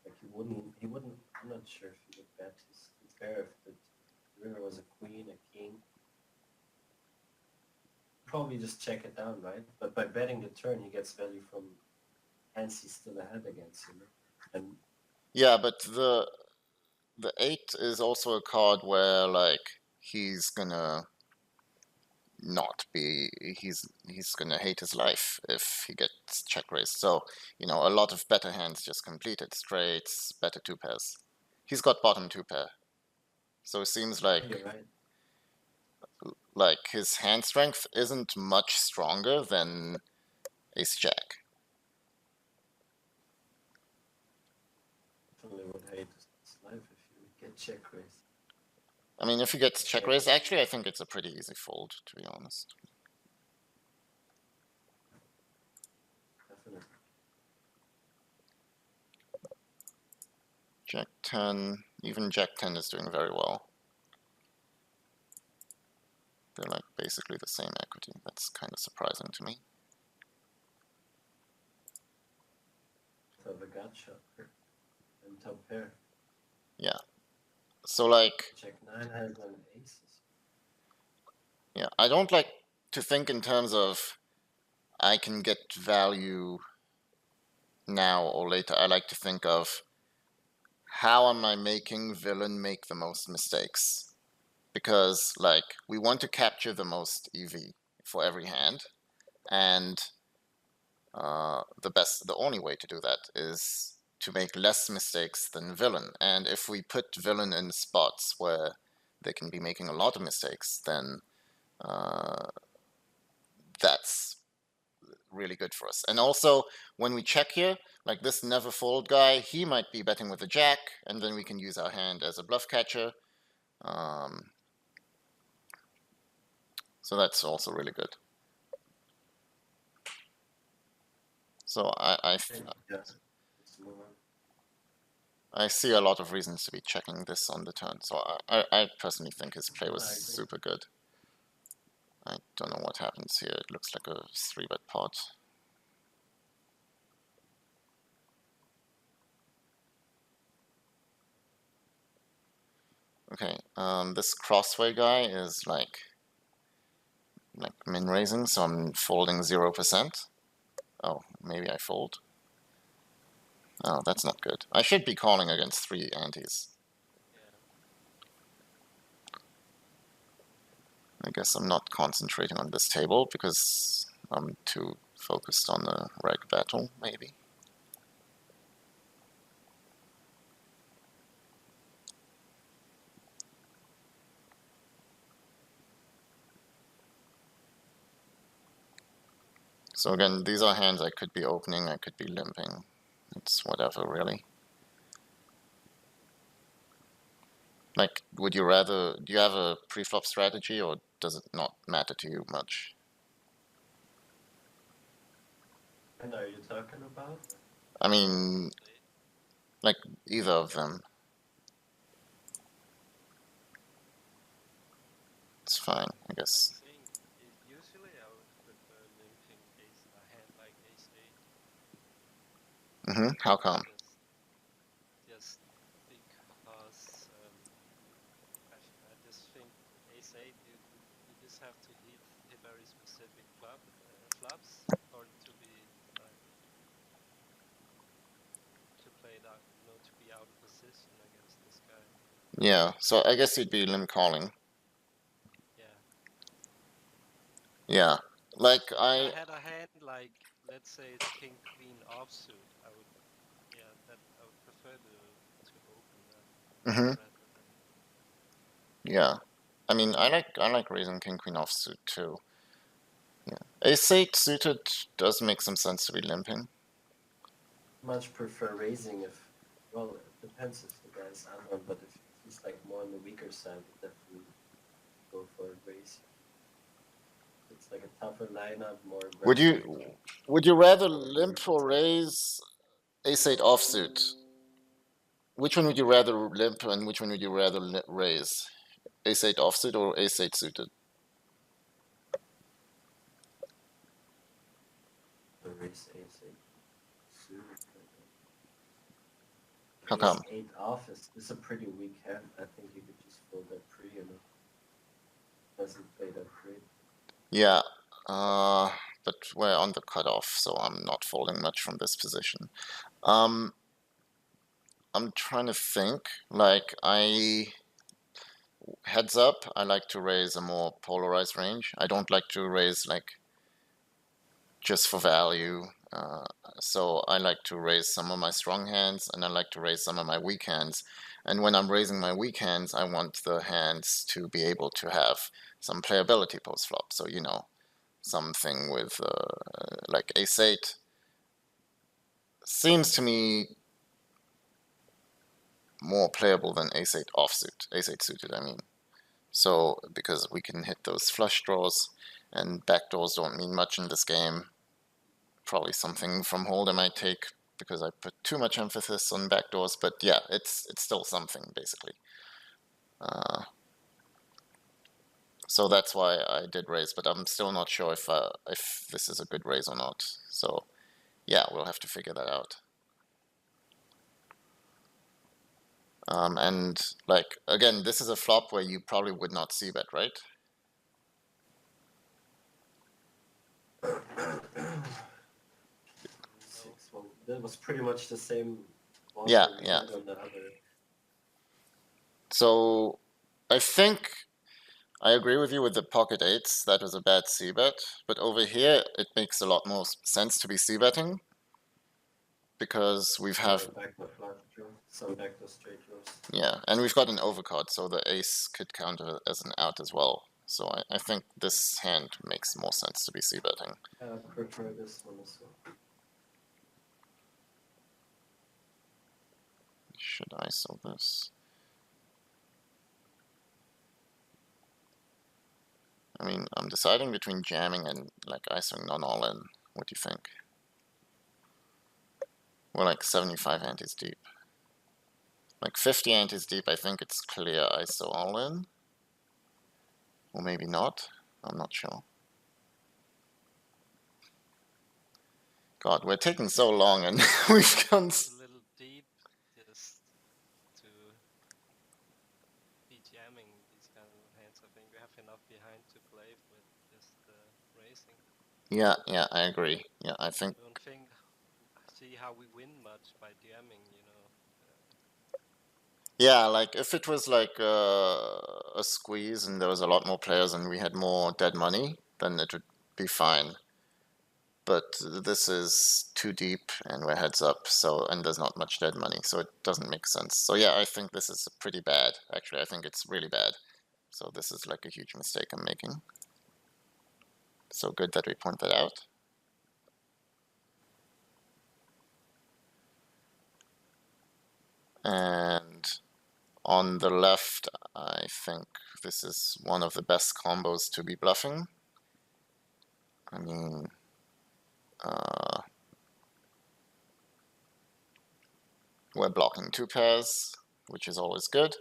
Like he wouldn't, I'm not sure if he would bet his pair if the river was a queen, a king. Probably just check it down, right? But by betting the turn, he gets value from hands he's still ahead against, you know? And Yeah, but the 8 is also a card where like he's gonna not be he's gonna hate his life if he gets check raised. So, you know, a lot of better hands just completed. Straights, better 2 pairs. He's got bottom 2 pair. So it seems you're right. like his hand strength isn't much stronger than ace jack. Definitely would hate his life if he would get check raised. I mean, if he gets check raised, actually I think it's a pretty easy fold, to be honest. Definitely. Jack 10, even Jack 10 is doing very well. They're like basically the same equity. That's kind of surprising to me. So the gut shot and top pair. Yeah. So like, Jack 9 has an aces. yeah, I don't like to think in terms of I can get value now or later. I like to think of how am I making villain make the most mistakes? Because like we want to capture the most EV for every hand, and the only way to do that is to make less mistakes than villain. And if we put villain in spots where they can be making a lot of mistakes, then that's really good for us. And also, when we check here, like this never fold guy, he might be betting with a jack, and then we can use our hand as a bluff catcher. So that's also really good. So I see a lot of reasons to be checking this on the turn. So I personally think his play was super good. I don't know what happens here. It looks like a 3-bet pot. Okay, this crossway guy is like min raising, so I'm folding 0%. Oh, maybe I fold. Oh, that's not good. I should be calling against 3 antes. Yeah. I guess I'm not concentrating on this table because I'm too focused on the reg battle, maybe. So again, these are hands I could be opening, I could be limping. It's whatever, really. Like, would you rather, do you have a pre-flop strategy, or does it not matter to you much? And are you talking about? I mean, like, either of them. It's fine, I guess. I think usually I would prefer limping a hand like ace 8. How come? Just because I just think ace 8 you just have to hit very specific flops or to be like to play it out, you know, to be out of position against this guy. Yeah, so I guess you'd be limp calling. Yeah. Yeah, like If I had a hand like, let's say it's king queen offsuit, I would prefer to open that rather than. Yeah, I mean, I like raising king queen offsuit too. Yeah, ace 8 suited does make some sense to be limping. Much prefer raising if, well, it depends if the guy's on, but if he's like more on the weaker side, would definitely go for a raise. It's like a tougher lineup, more aggressive. Would you rather limp or raise ace 8 offsuit? Which one would you rather limp, and which one would you rather raise? Ace 8 offsuit or ace 8 suited? How come? Ace 8 off is a pretty weak hand. I think you could just fold that pre, you know. Doesn't play that great. Yeah, but we're on the cutoff, so I'm not folding much from this position. I'm trying to think. Like, heads up, I like to raise a more polarized range. I don't like to raise like just for value. So I like to raise some of my strong hands, and I like to raise some of my weak hands. And when I'm raising my weak hands, I want the hands to be able to have some playability post flop. So, you know, something with like ace 8 seems to me more playable than ace 8 offsuit, ace 8 suited, I mean. So, because we can hit those flush draws, and backdoors don't mean much in this game. Probably something from hold I might take because I put too much emphasis on backdoors, but yeah, it's still something basically. So that's why I did raise, but I'm still not sure if this is a good raise or not. So yeah, we'll have to figure that out. And like again, this is a flop where you probably would not see bet, right? Six. Well, that was pretty much the same boss Yeah, that we yeah. had on the other. So I think I agree with you with the pocket eights. That was a bad c bet, but over here it makes a lot more sense to be c betting because we've have Backdoor flush draw, some backdoor straight draws. yeah, and we've got an overcard, so the ace could count as an out as well. So I think this hand makes more sense to be c betting. I prefer this one as well. Should I sell this? I mean, I'm deciding between jamming and like ISOing non-all-in. What do you think? We're like 75 antes deep. Like 50 antes deep, I think it's clear ISO all-in. Or maybe not. I'm not sure. God, we're taking so long and we've gone... It's a little deep just to be jamming these kind of hands. I think we have enough behind to play with just racing. Yeah, I agree. Yeah, I think... I don't think see how we win much by jamming, you know. Yeah, like if it was like a squeeze and there was a lot more players and we had more dead money, then it would be fine. But this is too deep and we're heads up, so and there's not much dead money, so it doesn't make sense. So yeah, I think this is pretty bad. Actually, I think it's really bad. So this is like a huge mistake I'm making. So good that we point that out. And on the left, I think this is one of the best combos to be bluffing. I mean, we're blocking two pairs, which is always good,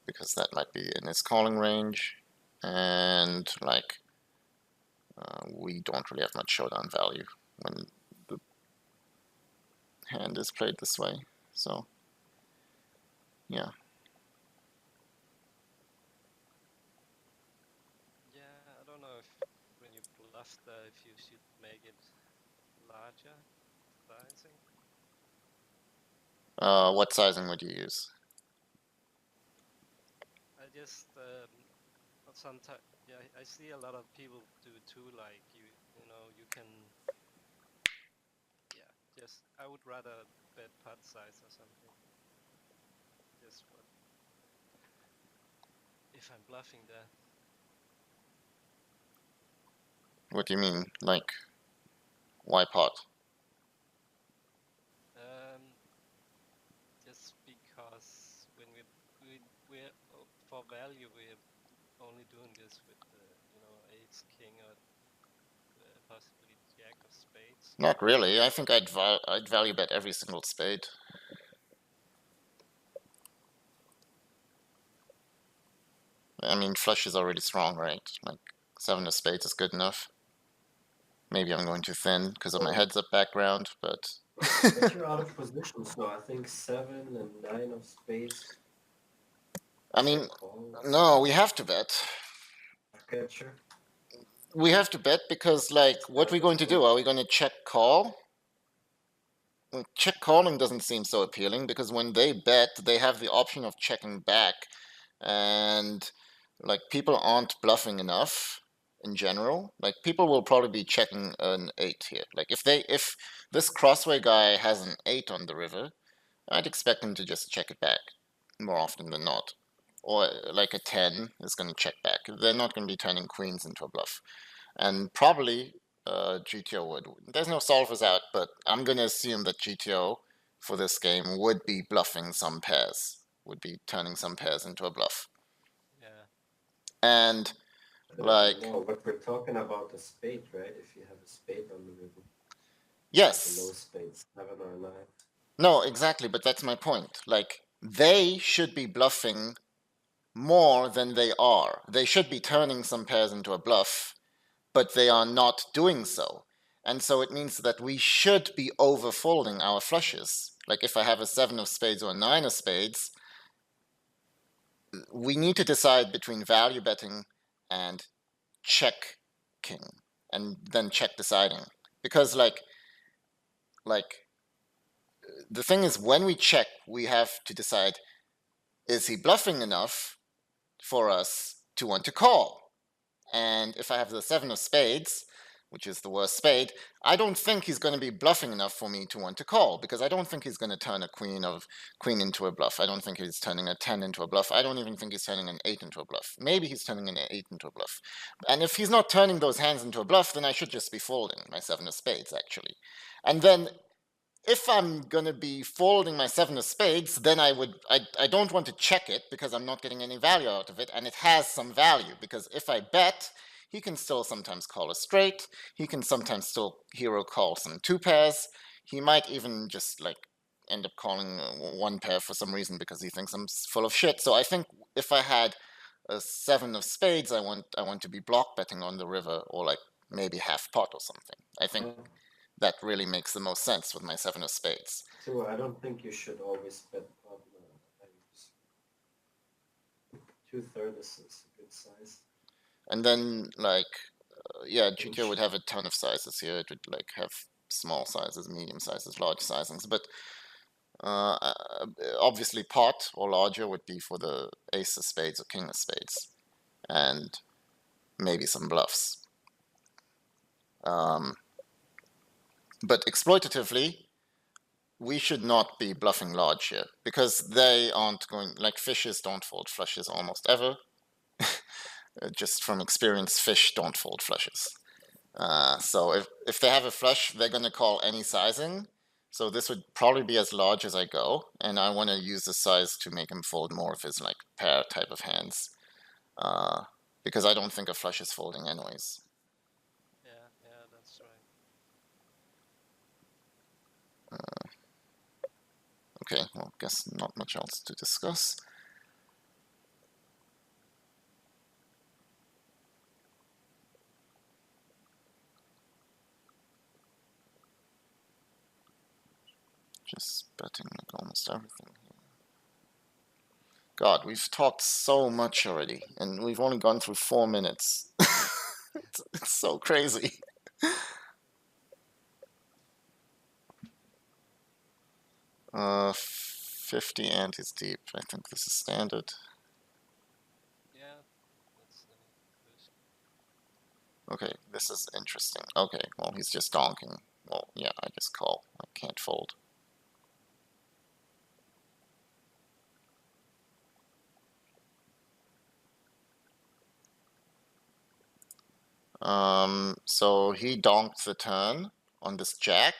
because that might be in his calling range, and like, we don't really have much showdown value when the hand is played this way, so yeah. Yeah, I don't know if when you bluff if you should make it larger sizing. What sizing would you use? I just sometimes yeah I see a lot of people do too, like you know you can yeah just I would rather bet pot size or something. Just what if I'm bluffing there. What do you mean? Like, why pot? Just because when we're for value we're only doing this with you know ace king or possibly jack of spades. Not really. I think I'd value bet every single spade. I mean, flush is already strong, right? Like, 7 of spades is good enough. Maybe I'm going too thin because of my heads up background, but But you're out of position, so I think 7 and 9 of spades. I mean, Call. no, we have to bet. Catcher. We have to bet because, like, what are we going to do? Are we going to check call? Well, check calling doesn't seem so appealing because when they bet, they have the option of checking back, and like people aren't bluffing enough in general. Like people will probably be checking an 8 here. Like if this crossway guy has an 8 on the river, I'd expect him to just check it back more often than not. Or like a 10 is going to check back. They're not going to be turning queens into a bluff. And probably GTO would. There's no solvers out, but I'm going to assume that GTO for this game would be bluffing some pairs, would be turning some pairs into a bluff. Yeah. And like, no, but we're talking about a spade, right? If you have a spade on the river. yes. Like a low spade, 7 or 9. No, exactly, but that's my point. Like, they should be bluffing more than they are. They should be turning some pairs into a bluff, but they are not doing so. And so it means that we should be overfolding our flushes. Like if I have a 7 of spades or a 9 of spades, we need to decide between value betting and check king, and then check deciding. Because like the thing is, when we check, we have to decide, is he bluffing enough for us to want to call? And if I have the 7 of spades, which is the worst spade, I don't think he's going to be bluffing enough for me to want to call, because I don't think he's going to turn a queen into a bluff. I don't think he's turning a 10 into a bluff. I don't even think he's turning an 8 into a bluff. Maybe he's turning an 8 into a bluff. And if he's not turning those hands into a bluff, then I should just be folding my 7 of spades, actually. And then if I'm gonna be folding my 7 of spades, then I don't want to check it because I'm not getting any value out of it, and it has some value because if I bet, he can still sometimes call a straight, he can sometimes still hero call some 2 pairs, he might even just like end up calling 1 pair for some reason because he thinks I'm full of shit. So I think if I had a 7 of spades, I want to be block betting on the river, or like maybe half pot or something. I think that really makes the most sense with my 7 of spades. So I don't think you should always bet on values. 2/3 is a good size. And then like yeah, GTO would have a ton of sizes here. It would like have small sizes, medium sizes, large sizings, but obviously pot or larger would be for the ace of spades or king of spades, and maybe some bluffs. But exploitatively, we should not be bluffing large here because they aren't going, like fishes don't fold flushes almost ever. Just from experience, fish don't fold flushes. So if they have a flush, they're going to call any sizing. So this would probably be as large as I go, and I want to use the size to make him fold more of his like pair type of hands, because I don't think a flush is folding anyways. Yeah, that's right. Okay, well, guess not much else to discuss. Just betting like almost everything here. God, we've talked so much already, and we've only gone through 4 minutes. It's so crazy. 50 antes deep. I think this is standard. Yeah, that's the first. Okay, this is interesting. Okay, well, he's just donking. Well, yeah, I just call. I can't fold. So he donked the turn on this jack.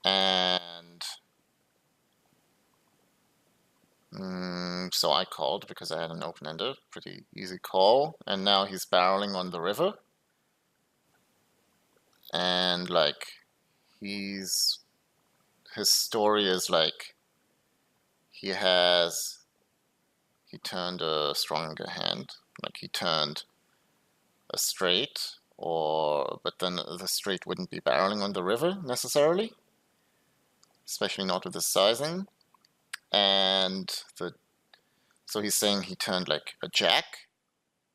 And so I called because I had an open-ender, pretty easy call. And now he's barreling on the river. And like, his story is like, he turned a stronger hand. Like he turned a straight but then the straight wouldn't be barreling on the river necessarily, especially not with the sizing. And so he's saying he turned like a jack,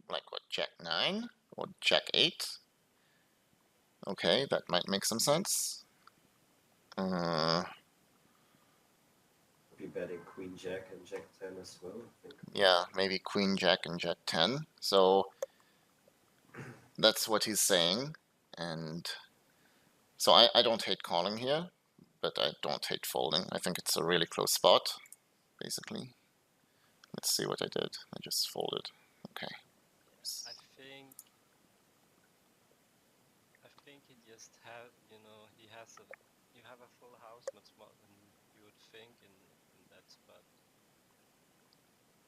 like what, jack 9 or jack 8. Okay, that might make some sense. Be betting queen jack and jack 10 as well, I think. Yeah, maybe queen jack and jack 10. So that's what he's saying. And so I don't hate calling here, but I don't hate folding. I think it's a really close spot, basically. Let's see what I did. I just folded. Okay. I think he just had, you know, you have a full house much more than you would think in that spot,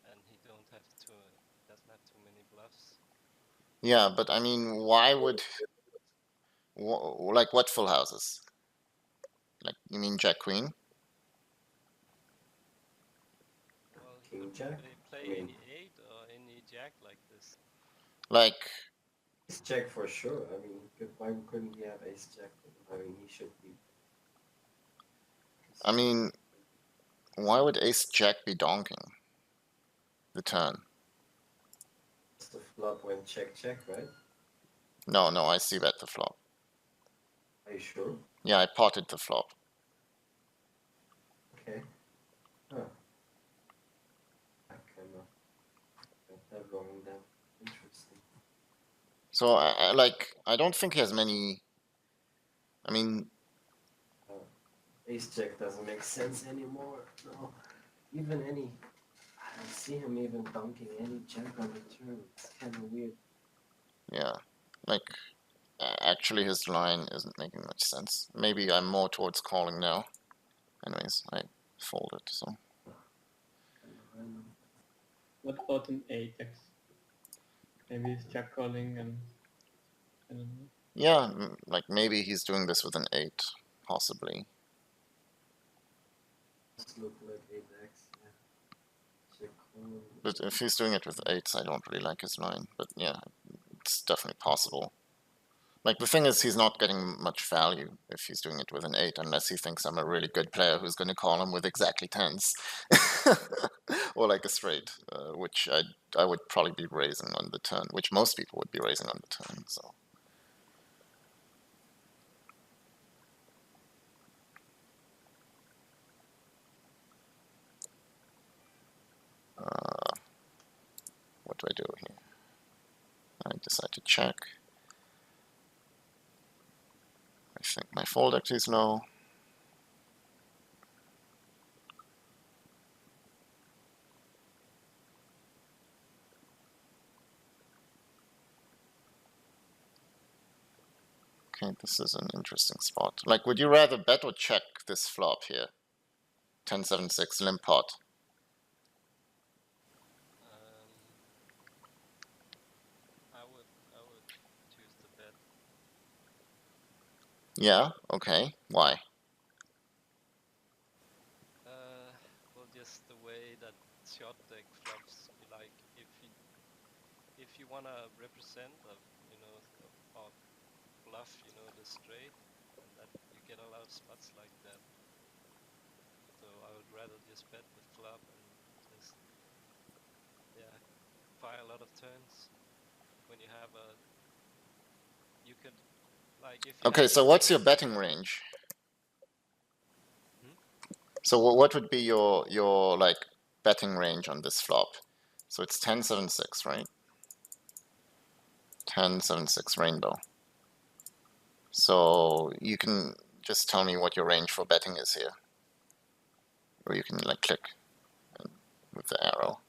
and he doesn't have too many bluffs. Yeah, but I mean, why would, like what full houses? Like, you mean jack queen? Well, he King could jack? play I mean, any 8 or any jack like this. Like, ace jack for sure. I mean, why couldn't he have ace jack? I mean, he should be. I mean, why would ace jack be donking the turn? The flop went check check, right? No, I see bet the flop. Are you sure? Yeah, I potted the flop. Okay. Huh. I kind of got that wrong then. Interesting. So I don't think he has many. I mean, Ace jack doesn't make sense anymore. No, even any. I don't see him even dunking any jack on the turn. It's kind of weird. yeah, like actually his line isn't making much sense. Maybe I'm more towards calling now. Anyways, I folded. So Kind of random. What about an 8x? Maybe he's jack calling and I don't know. yeah, like maybe he's doing this with an 8, possibly. Just look like 8x. Yeah. Check call. But if he's doing it with 8s, I don't really like his line. But yeah, it's definitely possible. Like the thing is, he's not getting much value if he's doing it with an 8, unless he thinks I'm a really good player who's going to call him with exactly 10s, or like a straight, which I would probably be raising on the turn, which most people would be raising on the turn. So. What do I do here? I decide to check. I think my fold actually is low. Okay, this is an interesting spot. Like, would you rather bet or check this flop here? 10-7-6 limp pot. I would choose the bet. Yeah. Okay. Why? Well, just the way that short deck flops. Like if you wanna represent or bluff, the straight, and that you get a lot of spots like that. So I would rather just bet the flop and just fire a lot of turns. When you have you could like if you Okay, have so what's your betting range? So what would be your like betting range on this flop? So it's 10-7-6, right? 10-7-6 rainbow. So you can just tell me what your range for betting is here. Or you can like click with the arrow.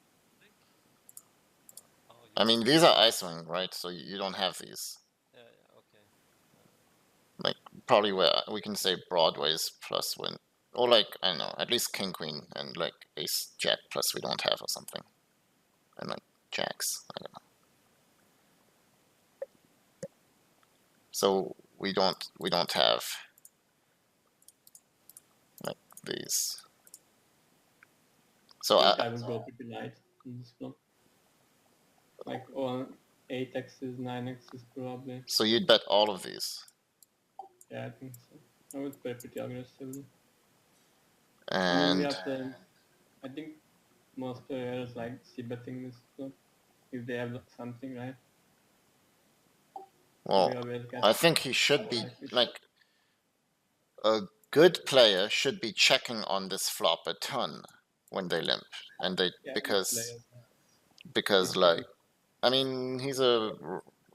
I mean, these are ISOing, right? So you don't have these. Yeah, okay. Like probably where we can say broadways plus win, or like I don't know, at least king queen and like ace jack plus we don't have or something, and like jacks. I don't know. So we don't have like these. So I would go pretty light on this flop. Like, or 8x's, 9x's probably. So you'd bet all of these. Yeah, I think so. I would play pretty aggressively. I mean, we And have the. I think most players like see betting this flop if they have something, right? well, We always get I think he should be like like a good player should be checking on this flop a ton when they limp, and they yeah, because It's like typical. I mean he's a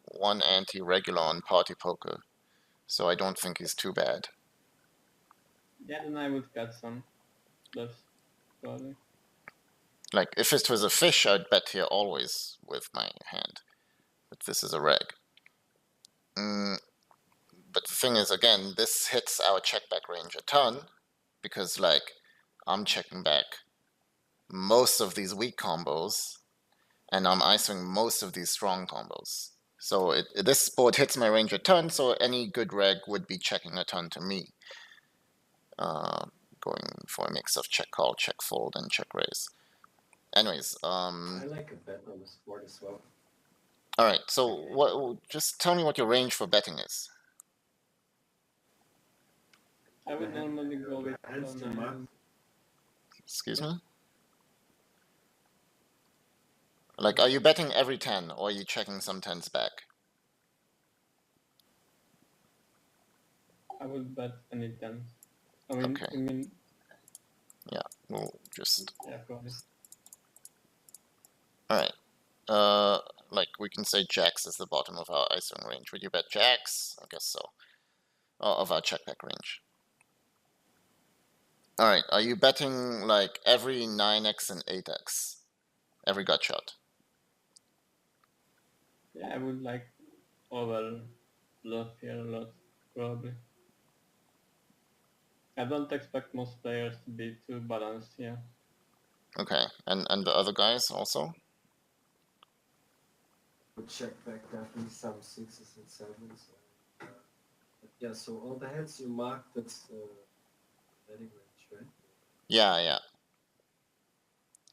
one anti-regular on party poker, so I don't think he's too bad. Yeah, then I would get some bluffs probably. Like if it was a fish, I'd bet here always with my hand, but this is a reg. But the thing is, again, this hits our check back range a ton because like I'm checking back most of these weak combos and I'm ISOing most of these strong combos. So this board hits my range a ton, so any good reg would be checking a ton to me. Going for a mix of check call, check fold, and check raise. Anyways, I like a bet on this board as well. all right. So what? Just tell me what your range for betting is. I would normally go with hands to mark. Excuse me. Like, are you betting every 10, or are you checking some 10s back? I would bet any 10. I mean, Okay. I mean, Yeah, we'll just. yeah, probably. All right. Like we can say jacks is the bottom of our ISOing range. Would you bet jacks? I guess so. Of our check back range. All right. Are you betting like every 9x and 8x? Every gut shot? Yeah, I would like over bluff here a lot, probably. I don't expect most players to be too balanced here. Okay. And the other guys also? Would check back definitely some 6s and 7s. But yeah, so all the hands you mark, that's betting range, right? Yeah.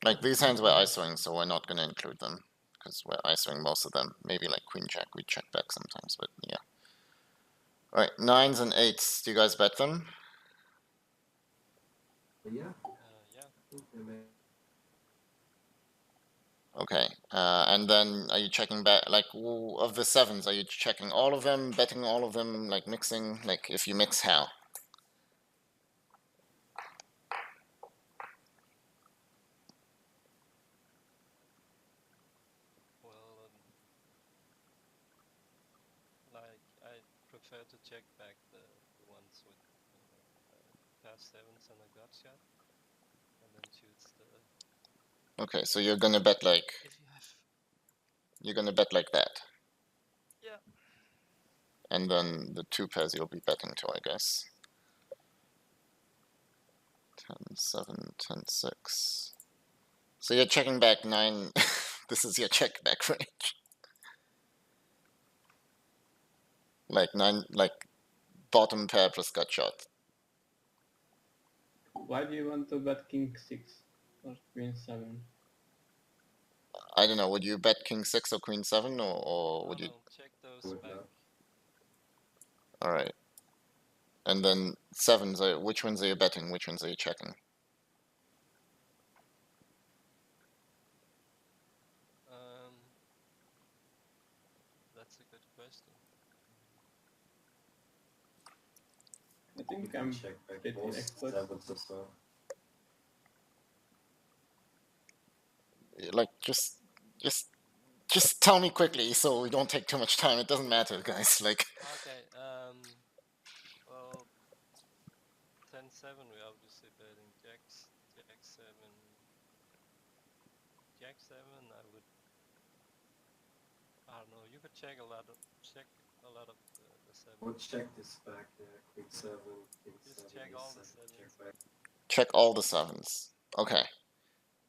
Like these hands we're ISOing, so we're not gonna include them because we're ISOing most of them. Maybe like queen jack we check back sometimes, but yeah. All right, 9s and 8s. Do you guys bet them? But yeah, Yeah. I think they may. Okay, and then are you checking back, like, of the 7s, are you checking all of them, betting all of them, like mixing? Like, if you mix, how? Well, like I prefer to check back the ones with pass sevens and a gut shot, and then choose the. Okay, so you're gonna bet like, If you have. you're gonna bet like that. Yeah. And then the 2 pairs you'll be betting to, I guess. 10, 7, 10, 6. So you're checking back 9. This is your check back range. Like 9, like bottom pair plus gut shot. Why do you want to bet king 6 or queen 7? I don't know, would you bet king 6 or queen 7, or would you? No, check those Would back. not. All right. And then 7s, which ones are you betting? Which ones are you checking? That's a good question. I think You can I'm check back pretty most expert. 7s as well. Like, just tell me quickly so we don't take too much time. It doesn't matter, guys. Like, Okay. Well, 10-7. We obviously betting jacks. Jack 7. Jack 7. I would. I don't know. You could check a lot of the sevens. We'll check this back there. Queen 7, king Just 7, check ace all the 7, check sevens. back. check all the 7s. Okay.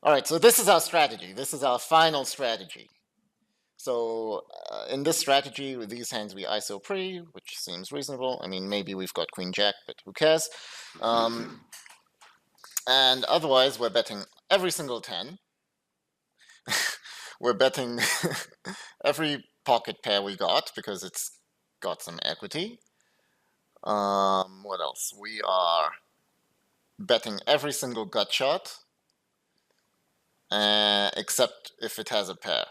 All right, so this is our strategy. This is our final strategy. So in this strategy, with these hands, we ISO pre, which seems reasonable. I mean, maybe we've got queen jack, but who cares? And otherwise, we're betting every single 10. We're betting every pocket pair we got because it's got some equity. What else? We are betting every single gut shot, except if it has a pair.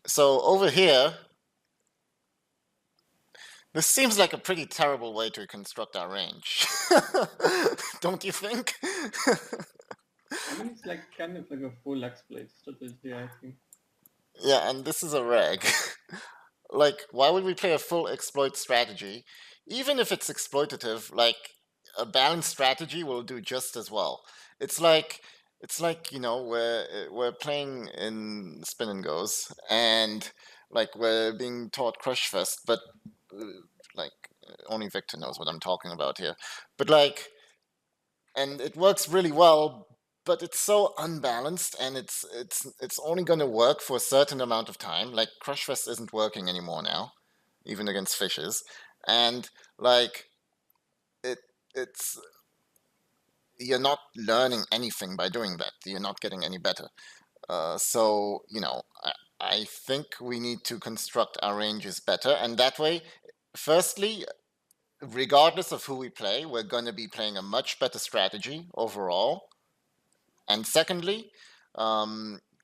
So over here, this seems like a pretty terrible way to construct our range. Don't you think? I mean, it's like kind of like a full exploit strategy, I think. Yeah, and this is a reg. Like, why would we play a full exploit strategy? Even if it's exploitative, like a balanced strategy will do just as well. It's like we're playing in Spin and Goes, and like we're being taught Crush Fest, but like only Victor knows what I'm talking about here. But like, and it works really well, but it's so unbalanced, and it's only going to work for a certain amount of time. Like Crush Fest isn't working anymore now, even against fishes, and like it's you're not learning anything by doing that. You're not getting any better. So I think we need to construct our ranges better, and that way, firstly, regardless of who we play, we're going to be playing a much better strategy overall. And secondly,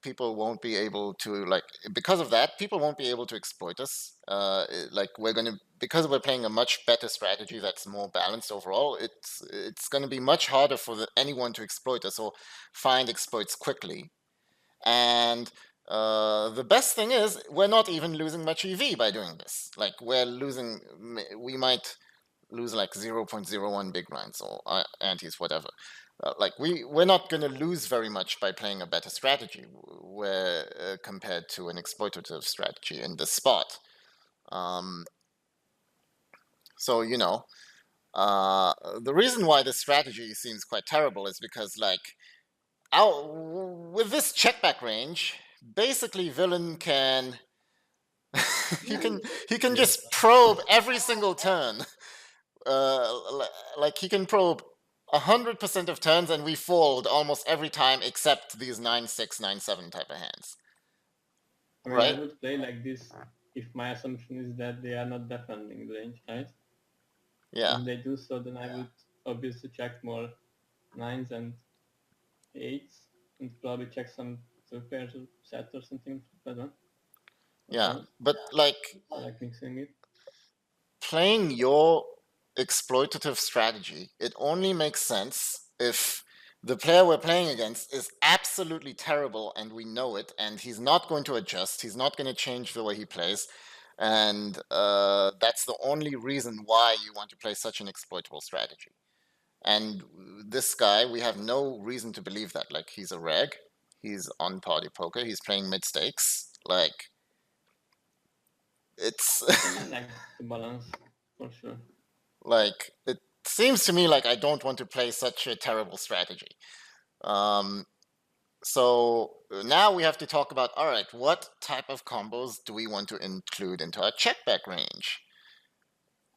people won't be able to because of that, people won't be able to exploit us. Like because we're playing a much better strategy that's more balanced overall. It's going to be much harder for anyone to exploit us or find exploits quickly. And the best thing is we're not even losing much EV by doing this. Like we might lose like 0.01 big blinds or antes, whatever. We're not going to lose very much by playing a better strategy where compared to an exploitative strategy in this spot. So the reason why this strategy seems quite terrible is because with this checkback range, basically villain can he can just probe every single turn. Like he can probe 100% of turns, and we fold almost every time except these 9-6, 9-7 type of hands. I mean, Right? I would play like this if my assumption is that they are not defending the range, right? Yeah. If they do so, then I would obviously check more 9s and 8s and probably check some 2 pairs of set or something like that. Yeah, but like mixing it. Playing your exploitative strategy, it only makes sense if the player we're playing against is absolutely terrible and we know it, and he's not going to adjust, he's not going to change the way he plays, and that's the only reason why you want to play such an exploitable strategy. And this guy, we have no reason to believe that. Like, he's a reg, he's on party poker, he's playing mid stakes, like it's like the balance for sure. Like, it seems to me like I don't want to play such a terrible strategy. So now we have to talk about, all right, what type of combos do we want to include into our checkback range?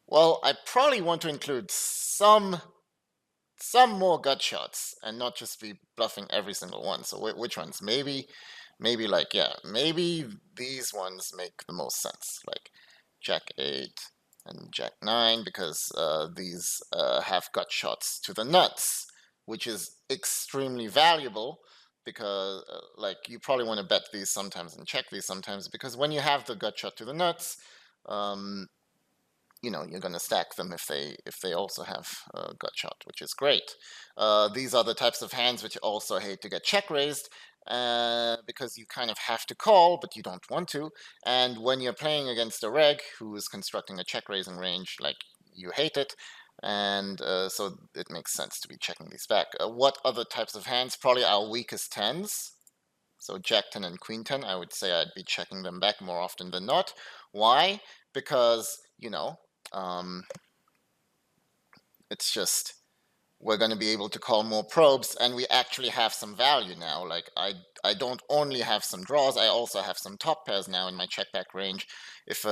Well, I probably want to include some more gut shots and not just be bluffing every single one. So which ones? Maybe maybe these ones make the most sense, like Jack 8 and Jack 9, because these have gut shots to the nuts, which is extremely valuable because you probably want to bet these sometimes and check these sometimes, because when you have the gut shot to the nuts, you're going to stack them if they also have a gut shot, which is great. These are the types of hands which also hate to get check raised, because you kind of have to call, but you don't want to. And when you're playing against a reg who is constructing a check raising range, you hate it. And so it makes sense to be checking these back. What other types of hands? Probably our weakest tens. So Jack 10 and Queen 10, I would say I'd be checking them back more often than not. Why? Because, it's just we're going to be able to call more probes, and we actually have some value now. Like, I don't only have some draws, I also have some top pairs now in my checkback range. If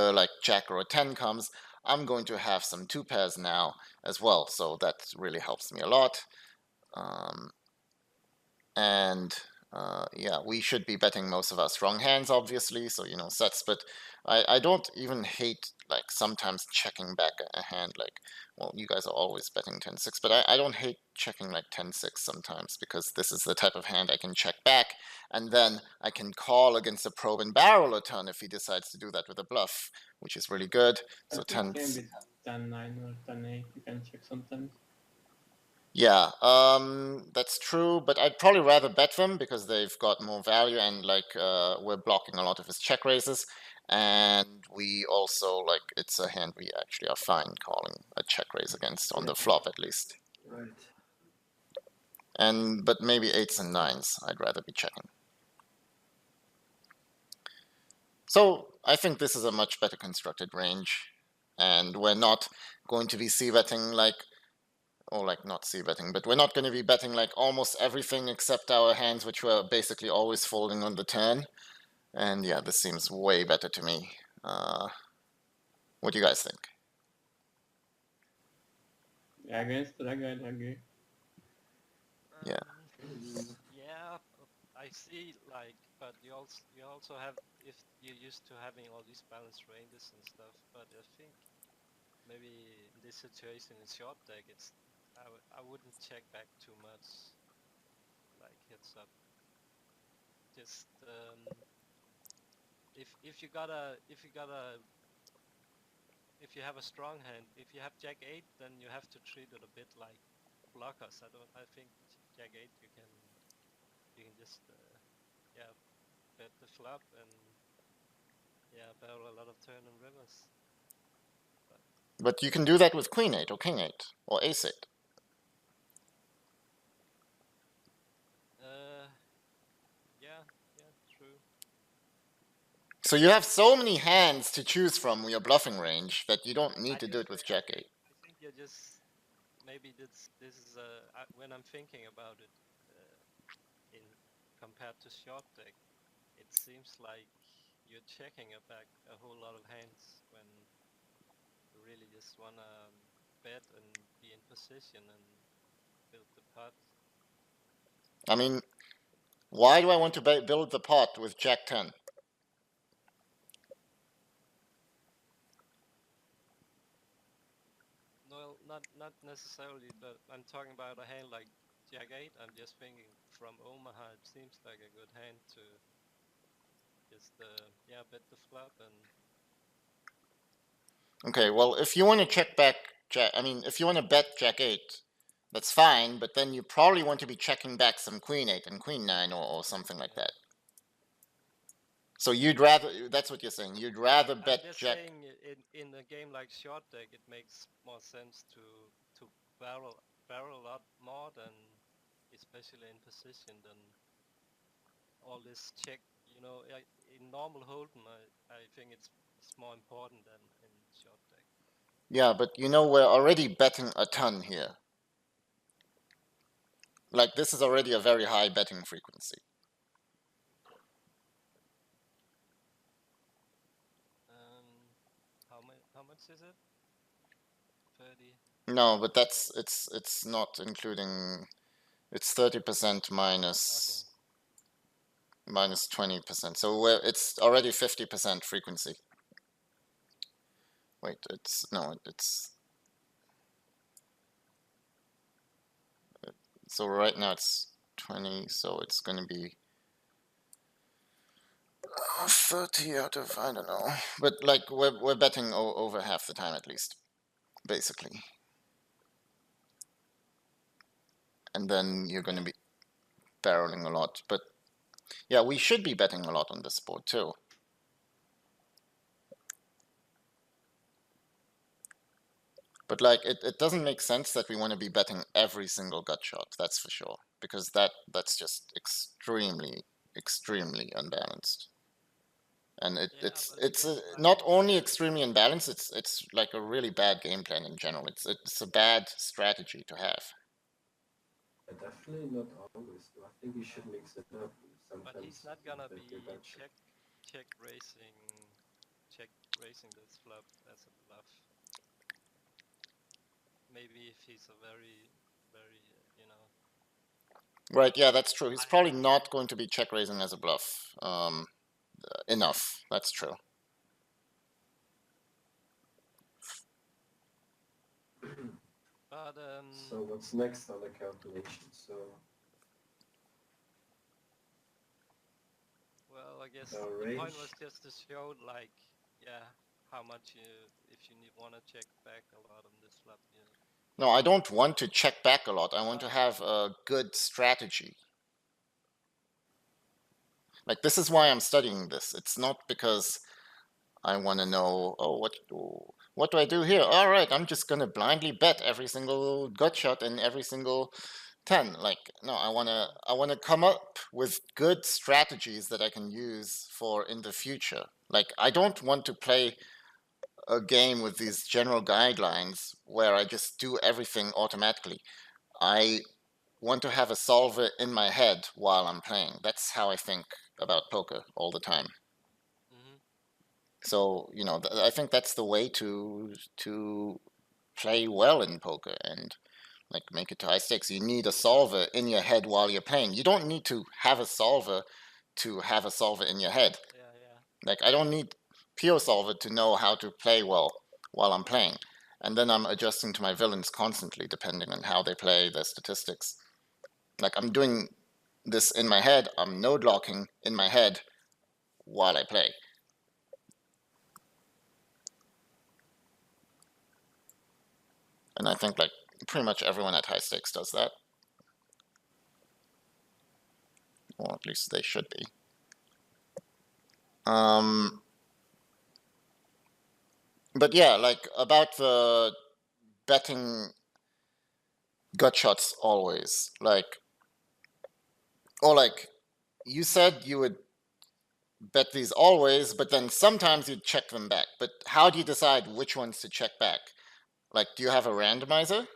Jack or a 10 comes, I'm going to have some 2 pairs now as well, so that really helps me a lot. And Yeah, we should be betting most of our strong hands, obviously, so, you know, sets, but I don't even hate, like, sometimes checking back a hand, like, well, you guys are always betting 10-6, but I don't hate checking, like, 10-6 sometimes, because this is the type of hand I can check back, and then I can call against a probe and barrel a turn if he decides to do that with a bluff, which is really good. I So think 10... maybe 10-9 or 10-8 you can check sometimes. Yeah, that's true, but I'd probably rather bet them because they've got more value and like we're blocking a lot of his check raises, and we also like it's a hand we actually are fine calling a check raise against on the flop at least. Right. And but maybe 8s and 9s I'd rather be checking. So I think this is a much better constructed range, and we're not going to be c-betting like, or like not c-betting, but we're not going to be betting like almost everything except our hands, which were basically always folding on the turn. And yeah, this seems way better to me. What do you guys think? Yeah, against reg, I'd agree. Yeah. Yeah, I see. Like, but you also have, if you're used to having all these balanced ranges and stuff. But I think maybe in this situation in short deck, I wouldn't check back too much. Like heads up. Just if you have a strong hand, if you have Jack 8, then you have to treat it a bit like blockers. I think Jack 8 you can just yeah, bet the flop and yeah, barrel a lot of turn and rivers. But you can do that with Queen 8 or King 8 or Ace 8. Yeah, true. So you have so many hands to choose from your bluffing range that you don't need to do it with Jack 8. I think you're just maybe this is when I'm thinking about it in compared to short deck, it seems like you're checking back a whole lot of hands when you really just wanna bet and be in position and build the pot. I mean, why do I want to build the pot with Jack 10? No, not necessarily, but I'm talking about a hand like Jack 8. I'm just thinking from Omaha, it seems like a good hand to just yeah, bet the flop and Okay, well, if you want to check back Jack, I mean, if you want to bet Jack 8, that's fine, but then you probably want to be checking back some Queen 8 and Queen 9 or something like that. So you'd rather, that's what you're saying, you'd rather bet I'm just Jack... saying in a game like short deck, it makes more sense to barrel a lot more than, especially in position, than all this check. You know, in normal hold'em, I think it's more important than in short deck. Yeah, but you know, we're already betting a ton here. Like, this is already a very high betting frequency. How much is it? 30. No, but that's it's not including. It's 30% minus Okay. minus 20%. So it's already 50% frequency. Wait, it's no, it's so right now it's 20. So it's gonna be 30 out of, I don't know, but like we're betting over half the time at least, basically. And then you're going to be barreling a lot. But yeah, we should be betting a lot on this board too. But like it doesn't make sense that we want to be betting every single gut shot, that's for sure. Because that's just extremely unbalanced. And it's not only extremely unbalanced, it's like a really bad game plan in general. It's a bad strategy to have. Definitely not always. Though. I think you should mix it up. Sometimes but he's not gonna bet your be gut shot. check raising this flop as a bluff. Maybe if he's a very, you know, Right, yeah, that's true. He's probably not going to be check raising as a bluff enough. That's true. But So what's next on the calculation? So well, I guess the the point was range. just to show, like, yeah, how much if you want to check back a lot on this flop, you know. No, I don't want to check back a lot. I want to have a good strategy. Like, this is why I'm studying this. It's not because I want to know, oh, what do I do here? All right, I'm just gonna blindly bet every single gut shot and every single 10. Like, no, I wanna come up with good strategies that I can use for in the future. Like, I don't want to play a game with these general guidelines where I just do everything automatically. I want to have a solver in my head while I'm playing. That's how I think about poker all the time. Mm-hmm. So I think that's the way to play well in poker and like make it to high stakes. You need a solver in your head while you're playing. You don't need to have a solver to have a solver in your head. Yeah, yeah. Like, I don't need pure solver to know how to play well while I'm playing. And then I'm adjusting to my villains constantly depending on how they play, their statistics. Like, I'm doing this in my head. I'm node locking in my head while I play. And I think like pretty much everyone at high stakes does that. Or at least they should be. But yeah, like about the betting gut shots always. Like, or like you said you would bet these always, but then sometimes you'd check them back. But how do you decide which ones to check back? Like, do you have a randomizer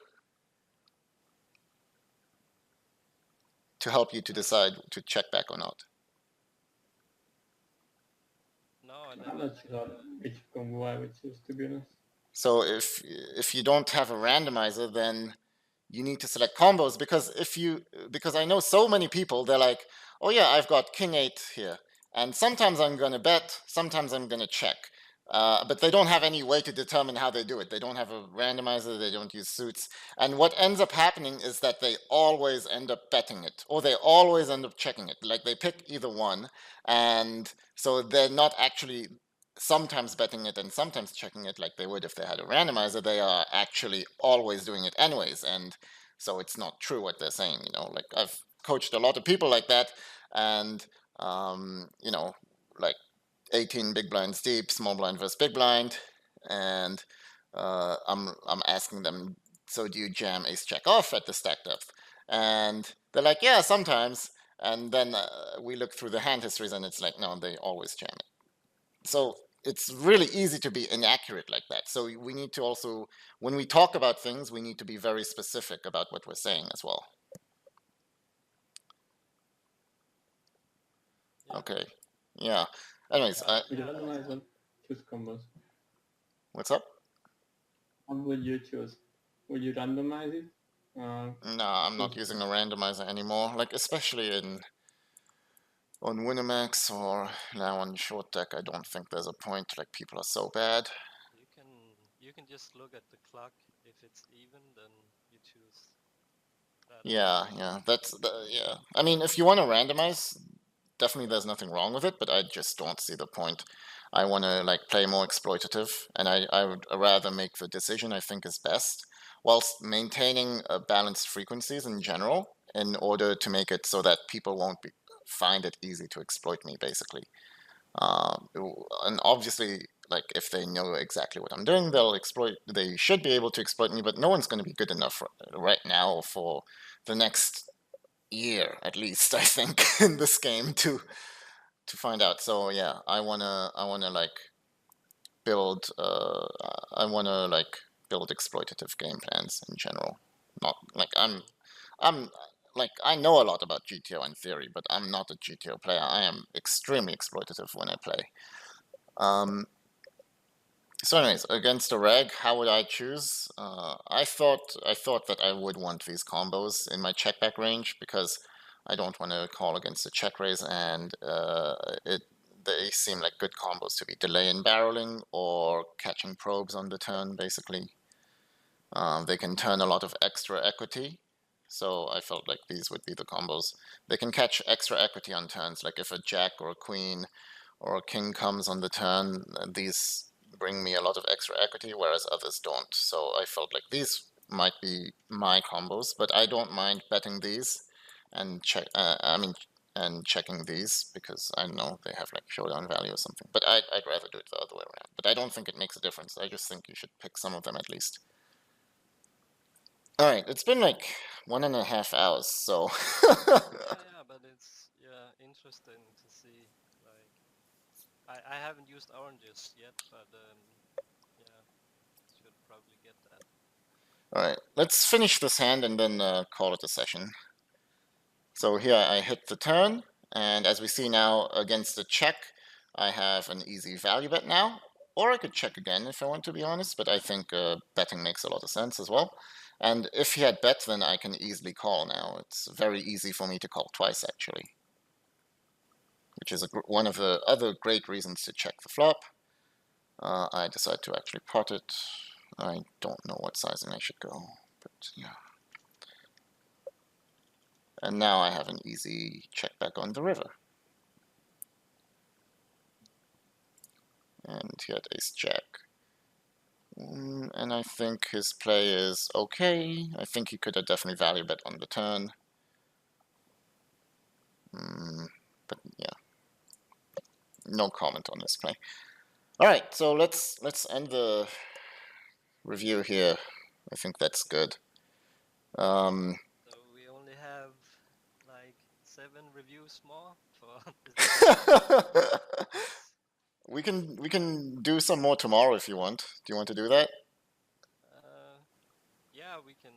to help you to decide to check back or not? No, I I'm never. not sure which combo I would choose, to be honest. So if you don't have a randomizer, then you need to select combos because I know so many people, they're like, oh yeah, I've got king 8 here, and sometimes I'm going to bet, sometimes I'm going to check, but they don't have any way to determine how they do it. They don't have a randomizer, they don't use suits, and what ends up happening is that they always end up betting it, or they always end up checking it. Like, they pick either one, and so they're not actually sometimes betting it and sometimes checking it like they would if they had a randomizer. They are actually always doing it anyways, and so it's not true what they're saying. Like, I've coached a lot of people like that, and like 18 big blinds deep, small blind versus big blind, and I'm asking them, so do you jam ace jack off at the stack depth? And they're like, yeah, sometimes. And then we look through the hand histories, and it's like, no, they always jam it. So it's really easy to be inaccurate like that. So we need to also, when we talk about things, we need to be very specific about what we're saying as well. Yeah. Okay. Yeah. Anyways, Would you randomize or choose combos? what's up? What would you choose? Would you randomize it? No, I'm not using a randomizer anymore. Like, especially on Winamax or now on short deck, I don't think there's a point. Like, people are so bad. You can just look at the clock. If it's even, then you choose that. Yeah, yeah. I mean, if you want to randomize, definitely there's nothing wrong with it, but I just don't see the point. I want to like play more exploitative, and I would rather make the decision I think is best, whilst maintaining balanced frequencies in general, in order to make it so that people won't find it easy to exploit me, basically. And obviously, like, if they know exactly what I'm doing, they should be able to exploit me, but no one's going to be good enough right now for the next year, at least, I think, in this game to find out. So yeah, I wanna like build build exploitative game plans in general. Not like I'm like, I know a lot about GTO in theory, but I'm not a GTO player. I am extremely exploitative when I play. So anyways, against a reg, how would I choose? I thought that I would want these combos in my checkback range because I don't want to call against the check raise, and they seem like good combos to be delay and barreling or catching probes on the turn, basically. They can turn a lot of extra equity, so I felt like these would be the combos. They can catch extra equity on turns, like if a jack or a queen or a king comes on the turn, these bring me a lot of extra equity, whereas others don't. So I felt like these might be my combos, but I don't mind betting these and and checking these, because I know they have like showdown value or something. But I'd rather do it the other way around. But I don't think it makes a difference. I just think you should pick some of them at least. All right, it's been like 1.5 hours, so. yeah, but it's interesting to see. Like, I haven't used oranges yet, but yeah, should probably get that. All right, let's finish this hand and then call it a session. So here I hit the turn, and as we see now against the check, I have an easy value bet now. Or I could check again if I want to be honest, but I think betting makes a lot of sense as well. And if he had bet, then I can easily call now. It's very easy for me to call twice, actually. Which is one of the other great reasons to check the flop. I decide to actually pot it. I don't know what sizing I should go, but yeah. And now I have an easy check back on the river. And he had ace jack. And I think his play is okay. I think he could have definitely value bet on the turn. But yeah, no comment on this play. All right, so let's end the review here. I think that's good. So we only have like 7 reviews more for this. we can do some more tomorrow if you want. Do you want to do that? Yeah, we can